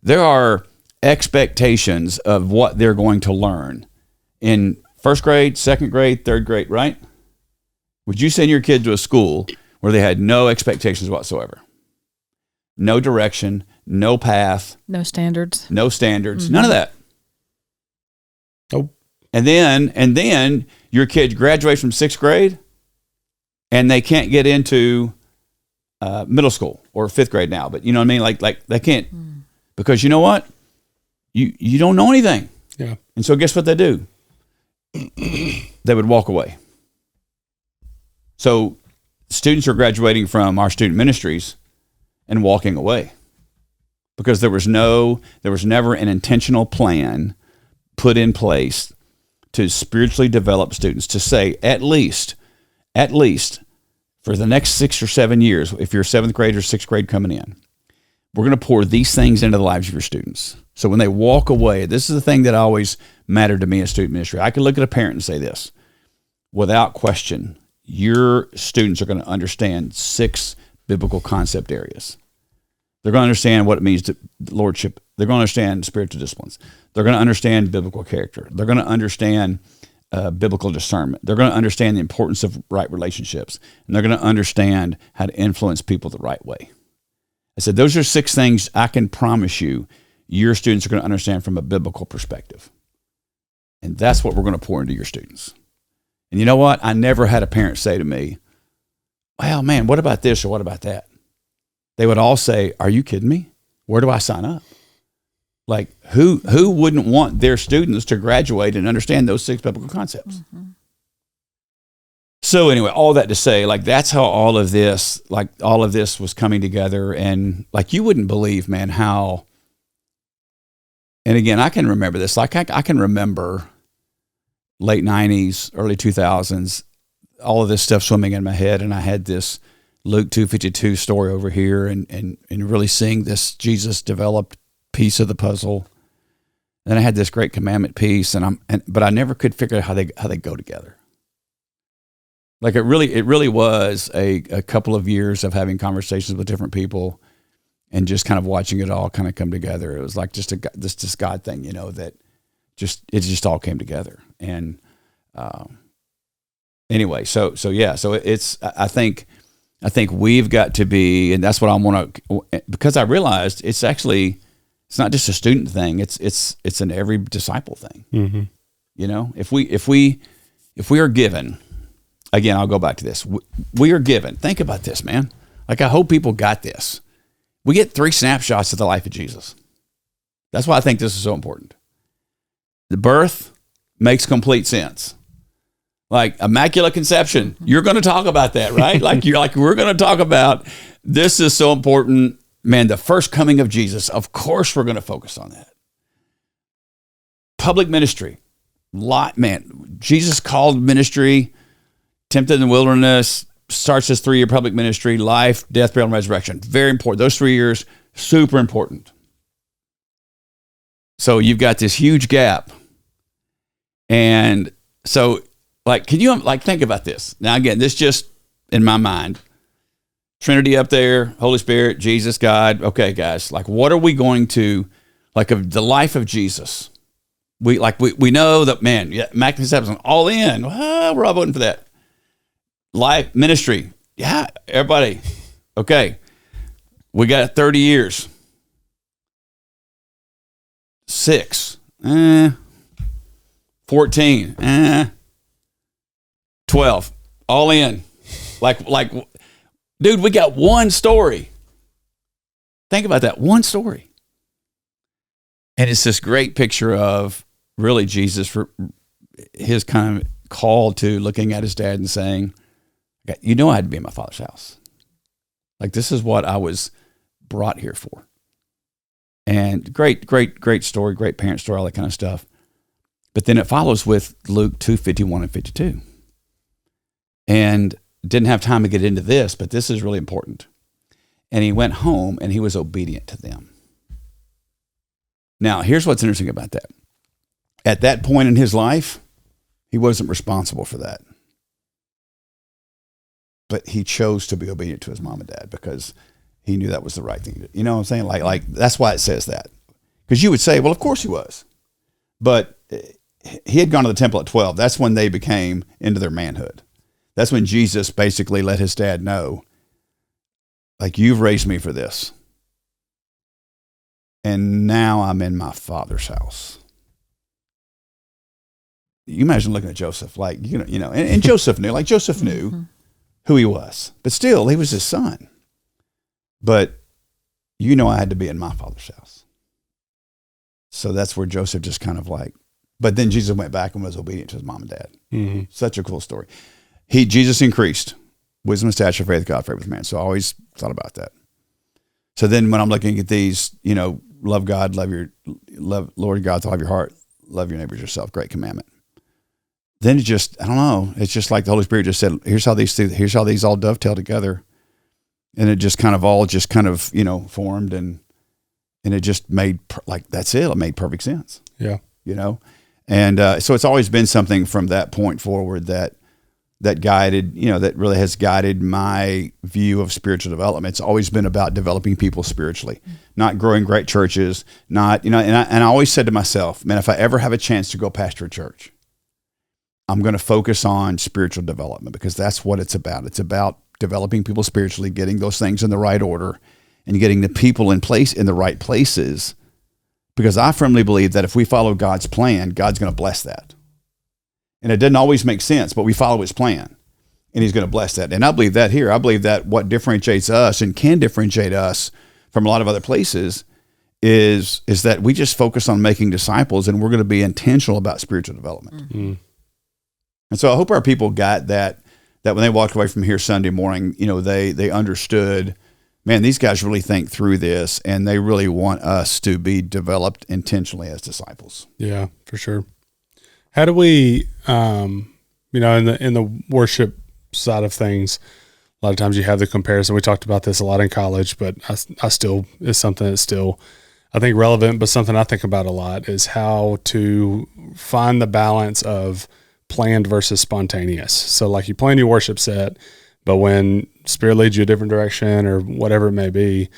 B: there are expectations of what they're going to learn in first grade, second grade, third grade, right? Would you send your kid to a school where they had no expectations whatsoever? No direction, no path.
C: No standards.
B: Mm-hmm. None of that.
A: Nope.
B: And then your kid graduates from 6th grade and they can't get into middle school or 5th grade now. But you know what I mean? Like they can't, because you know what? You don't know anything.
A: Yeah.
B: And so guess what they do? They would walk away. So students are graduating from our student ministries and walking away because there was never an intentional plan put in place to spiritually develop students to say at least for the next 6 or 7 years, if you're 7th grade or 6th grade coming in, we're going to pour these things into the lives of your students. So when they walk away, this is the thing that always mattered to me in student ministry. I could look at a parent and say this, without question, your students are going to understand 6 biblical concept areas. They're going to understand what it means to lordship. They're going to understand spiritual disciplines. They're going to understand biblical character. They're going to understand biblical discernment. They're going to understand the importance of right relationships. And they're going to understand how to influence people the right way. I said, those are 6 things I can promise you your students are going to understand from a biblical perspective. And that's what we're going to pour into your students. And you know what? I never had a parent say to me, well, man, what about this or what about that? They would all say, are you kidding me? Where do I sign up? Like, who wouldn't want their students to graduate and understand those 6 biblical concepts? Mm-hmm. So anyway, all that to say, like, that's how all of this was coming together. And like, you wouldn't believe, man, how, and again, I can remember this. Like, I can remember late 90s, early 2000s, all of this stuff swimming in my head. And I had this Luke 2:52 story over here and really seeing this Jesus developed piece of the puzzle. And then I had this great commandment piece but I never could figure out how they go together. Like it really was a couple of years of having conversations with different people and just kind of watching it all kind of come together. It was like just this God thing, that it just all came together. And anyway, so it's, I think we've got to be, and that's what I want to, because I realized it's not just a student thing. It's an every disciple thing. Mm-hmm. If we are given, again, I'll go back to this. We are given. Think about this, man. Like, I hope people got this. We get 3 snapshots of the life of Jesus. That's why I think this is so important. The birth makes complete sense. Like Immaculate Conception, you're going to talk about that, right? We're going to talk about, this is so important. Man, the first coming of Jesus, of course we're going to focus on that. Public ministry, Jesus called ministry, tempted in the wilderness, starts his 3-year public ministry, life, death, burial, and resurrection. Very important. Those 3 years, super important. So you've got this huge gap. And so, can you, think about this? Now, again, this just in my mind, Trinity up there, Holy Spirit, Jesus, God. Okay, guys, what are we going to, of the life of Jesus? We know that, man, Immaculate Conception, all in. We're all voting for that. Life, ministry. Yeah, everybody. Okay. We got 30 years. 6. 14. 12. All in. Dude, we got one story. Think about that. One story. And it's this great picture of really Jesus, for his kind of call to looking at his dad and saying, I had to be in my Father's house. This is what I was brought here for. And great story, great parent story, all that kind of stuff. But then it follows with Luke 2:51 and 52. And didn't have time to get into this, but this is really important. And he went home and he was obedient to them. Now, here's what's interesting about that. At that point in his life, he wasn't responsible for that. But he chose to be obedient to his mom and dad because he knew that was the right thing to do. You know what I'm saying? Like that's why it says that. Because you would say, well, of course he was. But he had gone to the temple at 12. That's when they became into their manhood. That's when Jesus basically let his dad know, you've raised me for this. And now I'm in my Father's house. You imagine looking at Joseph, and Joseph knew, Joseph knew mm-hmm. who he was, but still he was his son. But I had to be in my Father's house. So that's where Joseph just kind of but then Jesus went back and was obedient to his mom and dad. Mm-hmm. Such a cool story. Jesus increased wisdom and stature, faith with God, faith with man. So I always thought about that. So then when I'm looking at these, love God, love Lord God with all of your heart, love your neighbor as yourself, great commandment. Then it just, I don't know, it's just like the Holy Spirit just said, here's how these all dovetail together. And it just kind of formed and it just made, that's it. It made perfect sense.
A: Yeah.
B: And so it's always been something from that point forward that guided, that really has guided my view of spiritual development. It's always been about developing people spiritually, not growing great churches, not, and I always said to myself, man, if I ever have a chance to go pastor a church, I'm going to focus on spiritual development because that's what it's about. It's about developing people spiritually, getting those things in the right order, and getting the people in place in the right places. Because I firmly believe that if we follow God's plan, God's going to bless that. And it doesn't always make sense, but we follow his plan and he's going to bless that. And I believe that here. I believe that what differentiates us and can differentiate us from a lot of other places is that we just focus on making disciples, and we're going to be intentional about spiritual development.
A: Mm-hmm.
B: And so I hope our people got that when they walked away from here Sunday morning, they understood, man, these guys really think through this, and they really want us to be developed intentionally as disciples.
A: Yeah, for sure. How do we, in the worship side of things, a lot of times you have the comparison. We talked about this a lot in college, but I still, it's something that's still, I think, relevant, but something I think about a lot is how to find the balance of planned versus spontaneous. So like you plan your worship set, but when Spirit leads you a different direction or whatever it may be,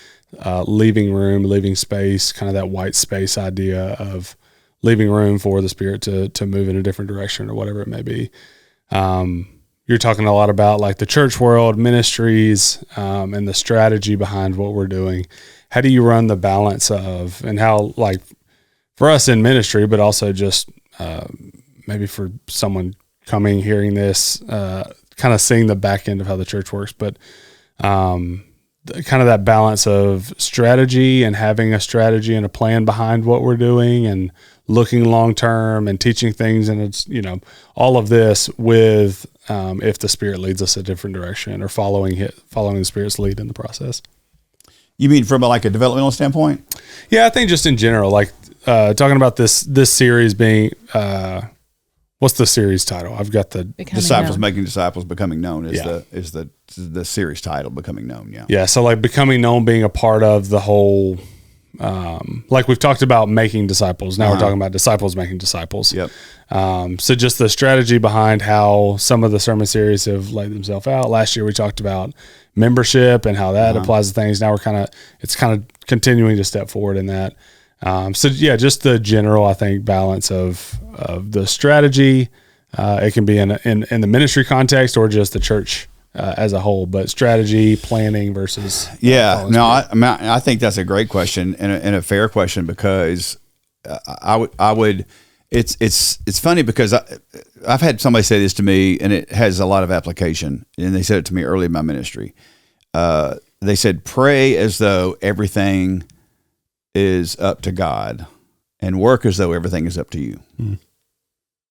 A: leaving room, leaving space, kind of that white space idea of leaving room for the Spirit to move in a different direction or whatever it may be. You're talking a lot about like the church world, ministries, and the strategy behind what we're doing. How do you run the balance of, and how, like for us in ministry, but also just maybe for someone coming, hearing this, kind of seeing the back end of how the church works, but kind of that balance of strategy and having a strategy and a plan behind what we're doing and looking long-term and teaching things. And it's, all of this with, if the Spirit leads us a different direction or following the Spirit's lead in the process.
B: You mean from a developmental standpoint?
A: Yeah, I think just in general, talking about this series being, what's the series title? I've got the
B: Disciples Making Disciples Becoming Known is the series title, Becoming Known. Yeah.
A: Yeah. So becoming known being a part of the whole, we've talked about making disciples. Now we're talking about disciples making disciples.
B: Yep.
A: So just the strategy behind how some of the sermon series have laid themselves out. Last year we talked about membership and how that applies to things. Now it's kind of continuing to step forward in that. Just the general, I think, balance of the strategy. It can be in the ministry context or just the church as a whole, but strategy, planning versus.
B: Yeah, no, I think that's a great question and a fair question, because I would. It's funny because I've had somebody say this to me, and it has a lot of application. And they said it to me early in my ministry. They said, pray as though everything is up to God, and work as though everything is up to you. Mm.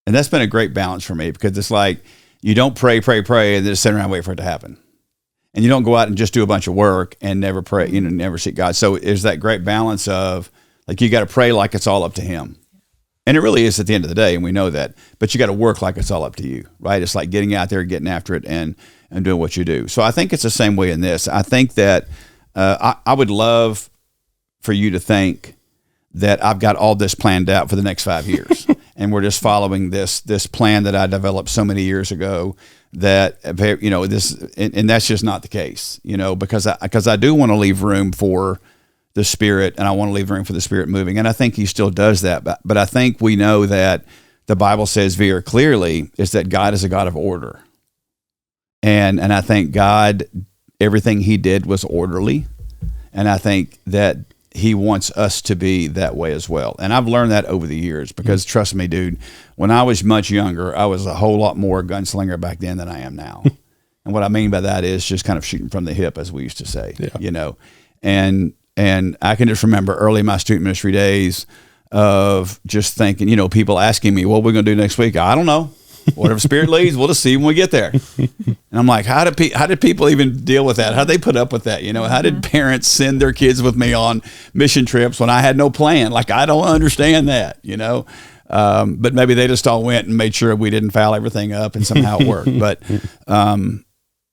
B: And that's been a great balance for me, because it's like you don't pray, and then just sit around and wait for it to happen. And you don't go out and just do a bunch of work and never pray, never seek God. So there's that great balance of you got to pray like it's all up to him. And it really is at the end of the day, and we know that, but you got to work like it's all up to you, right? It's like getting out there, getting after it, and doing what you do. So I think it's the same way in this. I think that I would love for you to think that I've got all this planned out for the next 5 years, and we're just following this plan that I developed so many years ago. That and that's just not the case, because I do want to leave room for the Spirit, and I want to leave room for the Spirit moving, and I think he still does that. But I think we know that the Bible says very clearly is that God is a God of order, and I think God, everything he did was orderly, and I think that he wants us to be that way as well. And I've learned that over the years, because trust me, dude, when I was much younger, I was a whole lot more gunslinger back then than I am now. And what I mean by that is just kind of shooting from the hip, as we used to say, and I can just remember early in my student ministry days of just thinking, people asking me, what are we going to do next week? I don't know. Whatever Spirit leads, we'll just see when we get there. And I'm like, how did people even deal with that? How did they put up with that? How did parents send their kids with me on mission trips when I had no plan? I don't understand that, but maybe they just all went and made sure we didn't foul everything up, and somehow it worked.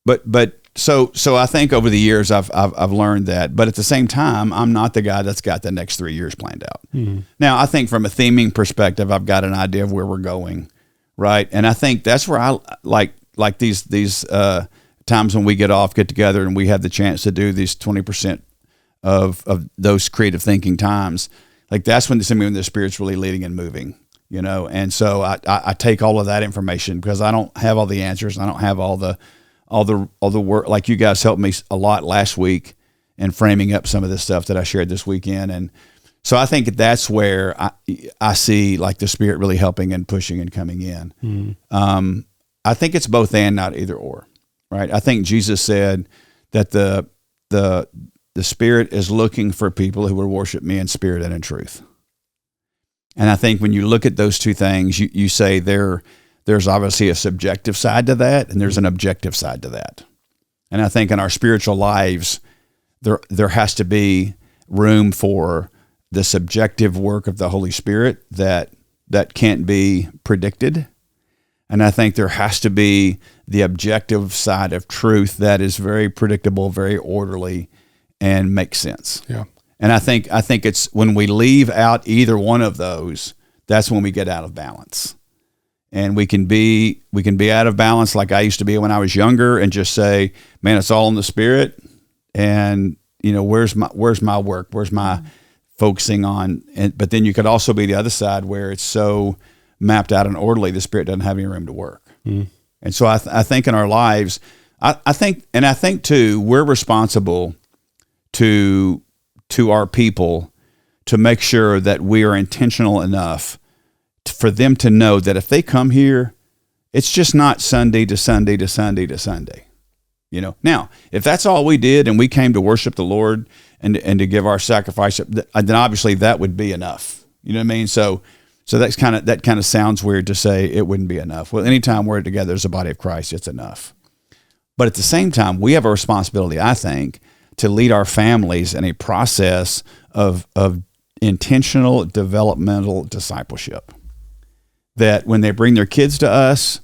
B: But so I think over the years I've learned that, but at the same time, I'm not the guy that's got the next 3 years planned out. Mm-hmm. Now I think from a theming perspective, I've got an idea of where we're going. Right. And I think that's where I like these times when we get together and we have the chance to do these 20% of those creative thinking times. That's when the Spirit's really leading and moving, And so I take all of that information, because I don't have all the answers. I don't have all the work. Like, you guys helped me a lot last week and framing up some of this stuff that I shared this weekend. And so I think that's where I see like the Spirit really helping and pushing and coming in. I think it's both and, not either or, right? I think Jesus said that the Spirit is looking for people who will worship me in spirit and in truth. And I think when you look at those two things, you say there's obviously a subjective side to that, and there's an objective side to that. And I think in our spiritual lives, there has to be room for the subjective work of the Holy Spirit that can't be predicted. And I think there has to be the objective side of truth that is very predictable, very orderly, and makes sense.
A: Yeah.
B: And I think it's when we leave out either one of those, that's when we get out of balance. And we can be out of balance like I used to be when I was younger, and just say, man, it's all in the Spirit. And where's my work? Where's my focusing on? But then you could also be the other side where it's so mapped out and orderly, the Spirit doesn't have any room to work. And so I think in our lives, I think too, we're responsible to our people to make sure that we are intentional enough for them to know that if they come here, it's just not Sunday to Sunday to Sunday to Sunday. Now, if that's all we did and we came to worship the Lord and to give our sacrifice, then obviously that would be enough. You know what I mean? So that kind of sounds weird to say it wouldn't be enough. Well, anytime we're together as a body of Christ, it's enough. But at the same time, we have a responsibility, I think, to lead our families in a process of intentional developmental discipleship. That when they bring their kids to us,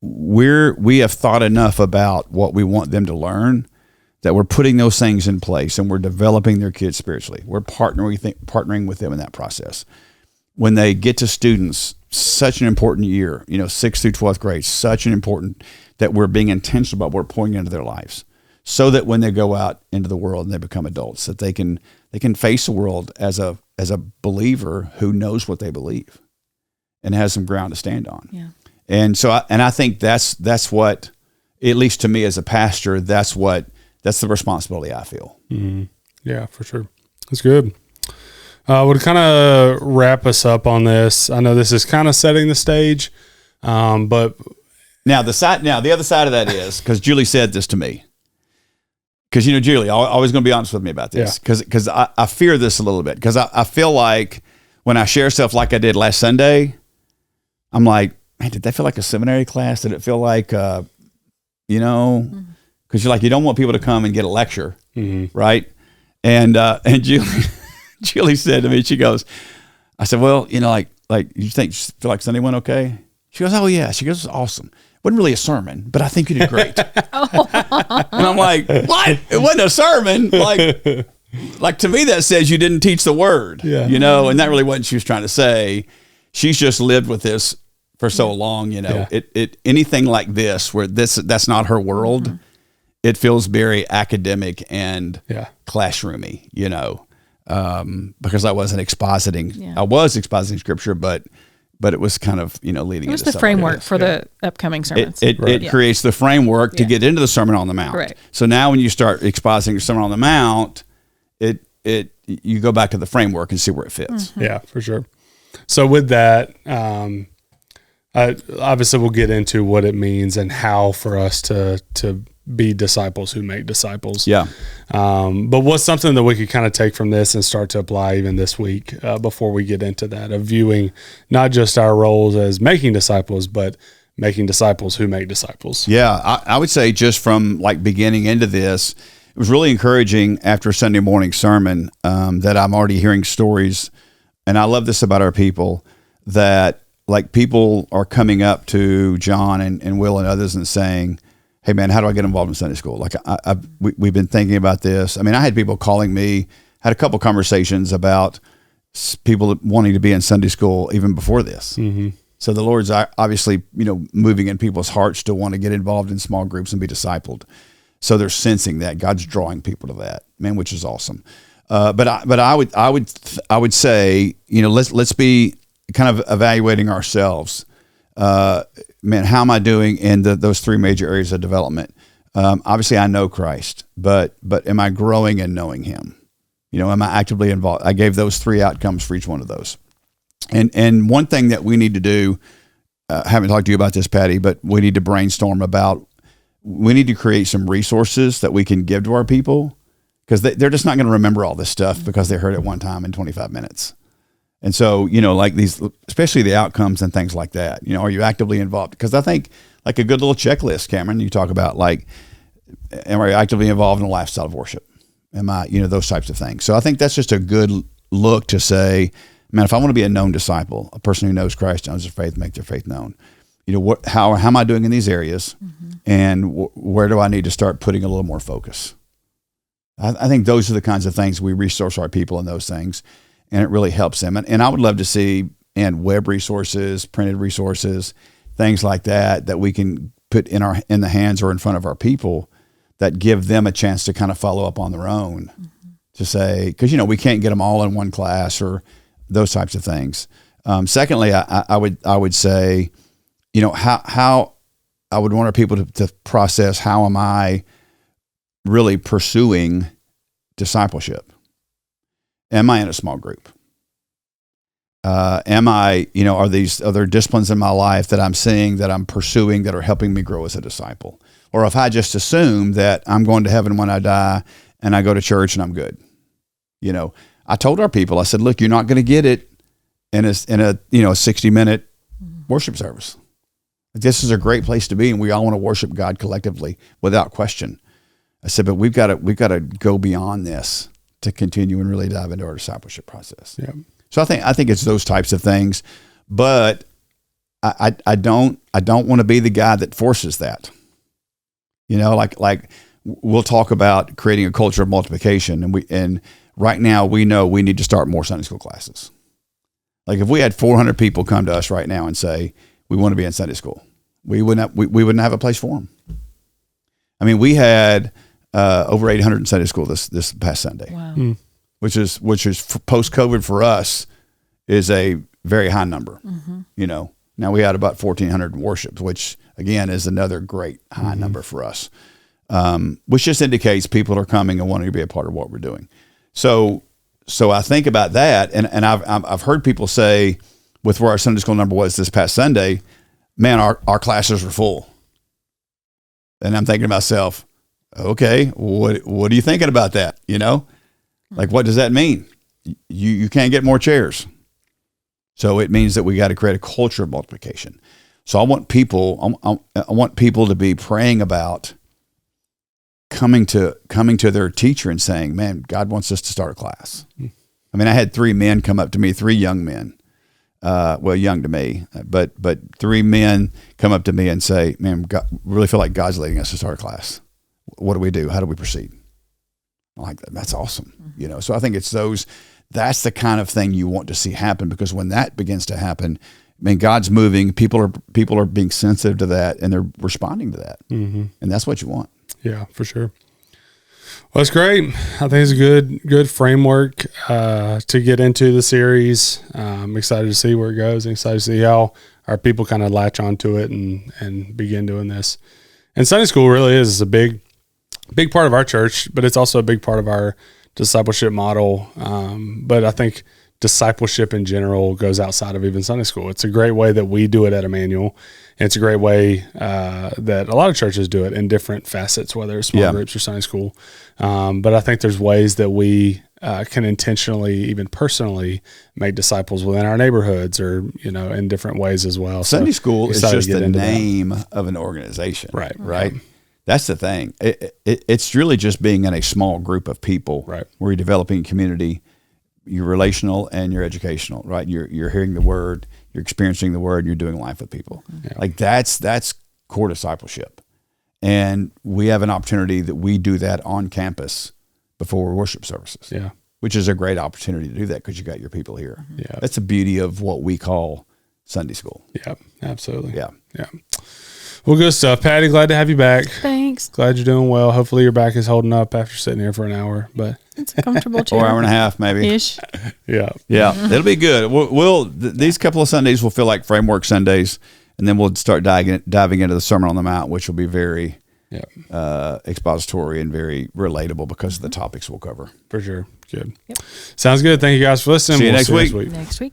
B: we have thought enough about what we want them to learn that we're putting those things in place, and we're developing their kids spiritually. We're partnering with them in that process. When they get to students, such an important year, 6th through 12th grade, such an important that we're being intentional about what we're pouring into their lives, so that when they go out into the world and they become adults, that they can face the world as a believer who knows what they believe and has some ground to stand on.
C: Yeah.
B: And so I think that's what, at least to me as a pastor, that's the responsibility I feel.
A: Mm-hmm. Yeah, for sure. That's good. Would kind of wrap us up on this. I know this is kind of setting the stage, but
B: the other side of that is, because Julie said this to me, because Julie always going to be honest with me about this, because I fear this a little bit, because I feel like when I share stuff like I did last Sunday, I'm like, man, did that feel like a seminary class? Did it feel like, because you're like, you don't want people to come and get a lecture, right? And Julie said to me, she goes, I said, well, like you feel like Sunday went okay? She goes, oh yeah. She goes, it was awesome. It wasn't really a sermon, but I think you did great. And I'm like, what? It wasn't a sermon. Like to me, that says you didn't teach the word, and that really wasn't what she was trying to say. She's just lived with this for so long, it anything like this, where that's not her world. It feels very academic and classroomy, because I wasn't expositing.
C: Yeah.
B: I was expositing scripture, but it was kind of, leading.
C: It was
B: into
C: the framework for the upcoming sermons.
B: It creates the framework to get into the Sermon on the Mount.
C: Right.
B: So now when you start expositing your Sermon on the Mount, you go back to the framework and see where it fits.
C: Mm-hmm.
A: Yeah, for sure. So with that, obviously we'll get into what it means and how for us to be disciples who make disciples.
B: Yeah.
A: But what's something that we could kind of take from this and start to apply even this week before we get into that, of viewing not just our roles as making disciples, but making disciples who make disciples?
B: Yeah. I would say just from like beginning into this, it was really encouraging after Sunday morning sermon that I'm already hearing stories. And I love this about our people, that like people are coming up to John and Will and others and saying, hey man, how do I get involved in Sunday school? Like we've been thinking about this. I mean, I had people calling me, had a couple conversations about people wanting to be in Sunday school even before this. Mm-hmm. So the Lord's obviously, moving in people's hearts to want to get involved in small groups and be discipled. So they're sensing that God's drawing people to that, man, which is awesome. But I would say, let's be kind of evaluating ourselves. Man, how am I doing in those three major areas of development? Obviously, I know Christ, but am I growing in knowing Him? Am I actively involved? I gave those 3 outcomes for each one of those. And one thing that we need to do, I haven't talked to you about this, Patty, but we need to brainstorm about, we need to create some resources that we can give to our people, because they're just not going to remember all this stuff because they heard it one time in 25 minutes. And so, like these, especially the outcomes and things like that, are you actively involved? Because I think like a good little checklist, Cameron, you talk about like, am I actively involved in a lifestyle of worship? Am I, those types of things. So I think that's just a good look to say, man, if I want to be a known disciple, a person who knows Christ, knows their faith, make their faith known, how am I doing in these areas? And where do I need to start putting a little more focus? I think those are the kinds of things we resource our people in those things, and it really helps them. And I would love to see web resources, printed resources, things like that we can put in the hands or in front of our people that give them a chance to kind of follow up on their own, to say, because we can't get them all in one class or those types of things. Secondly, I would say, how I would want our people to process, how am I really pursuing discipleship? Am I in a small group? Am I, are there disciplines in my life that I'm seeing, that I'm pursuing, that are helping me grow as a disciple? Or if I just assume that I'm going to heaven when I die and I go to church and I'm good. I told our people, I said, look, you're not going to get it in a 60-minute worship service. This is a great place to be, and we all want to worship God collectively without question. I said, but we've got to go beyond this to continue and really dive into our discipleship process.
A: Yeah.
B: So I think it's those types of things, but I don't want to be the guy that forces that. Like we'll talk about creating a culture of multiplication, and right now we know we need to start more Sunday school classes. Like if we had 400 people come to us right now and say we want to be in Sunday school, we wouldn't have a place for them. I mean, we had over 800 in Sunday school this past Sunday.
C: Wow.
B: Which is post-COVID for us is a very high number. Now we had about 1,400 in worship, which again is another great high number for us, which just indicates people are coming and wanting to be a part of what we're doing. So I think about that, and I've heard people say, with where our Sunday school number was this past Sunday, man, our classes were full. And I'm thinking to myself, okay, what are you thinking about that? Like, what does that mean? You can't get more chairs. So it means that we got to create a culture of multiplication. So I want people to be praying about coming to their teacher and saying, man, God wants us to start a class. I mean, I had 3 men come up to me, 3 young men, young to me, but 3 men come up to me and say, man, God, really feel like God's leading us to start a class. What do we do? How do we proceed? I'm like, that's awesome. So I think that's the kind of thing you want to see happen, because when that begins to happen, I mean, God's moving, people are being sensitive to that, and they're responding to that. And that's what you want.
A: Yeah, for sure. Well, that's great. I think it's a good framework to get into the series. I'm excited to see where it goes, and excited to see how our people kind of latch onto it and begin doing this. And Sunday school really is a big part of our church, but it's also a big part of our discipleship model. But I think discipleship in general goes outside of even Sunday school. It's a great way that we do it at Emmanuel. And it's a great way that a lot of churches do it in different facets, whether it's small groups or Sunday school. But I think there's ways that we can intentionally, even personally, make disciples within our neighborhoods, or in different ways as well.
B: Sunday school is just the name of an organization, right?
A: Yeah.
B: That's the thing. It's really just being in a small group of people,
A: right,
B: where you're developing community. You're relational and you're educational, right? You're hearing the word, you're experiencing the word, you're doing life with people. Yeah. Like that's core discipleship. And we have an opportunity that we do that on campus before worship services.
A: Yeah.
B: Which is a great opportunity to do that, because you got your people here.
A: Yeah.
B: That's the beauty of what we call Sunday school.
A: Yeah, absolutely.
B: Yeah.
A: Yeah. Well, good stuff. Patty, glad to have you back.
C: Thanks.
A: Glad you're doing well. Hopefully your back is holding up after sitting here for an hour, but
C: it's a comfortable chair.
B: Or hour and a half, maybe.
C: Ish.
B: Yeah. It'll be good. These couple of Sundays will feel like framework Sundays, and then we'll start diving into the Sermon on the Mount, which will be very expository and very relatable because of the topics we'll cover.
A: For sure. Good. Yep. Sounds good. Thank you guys for listening.
B: See you next week.
C: Next week.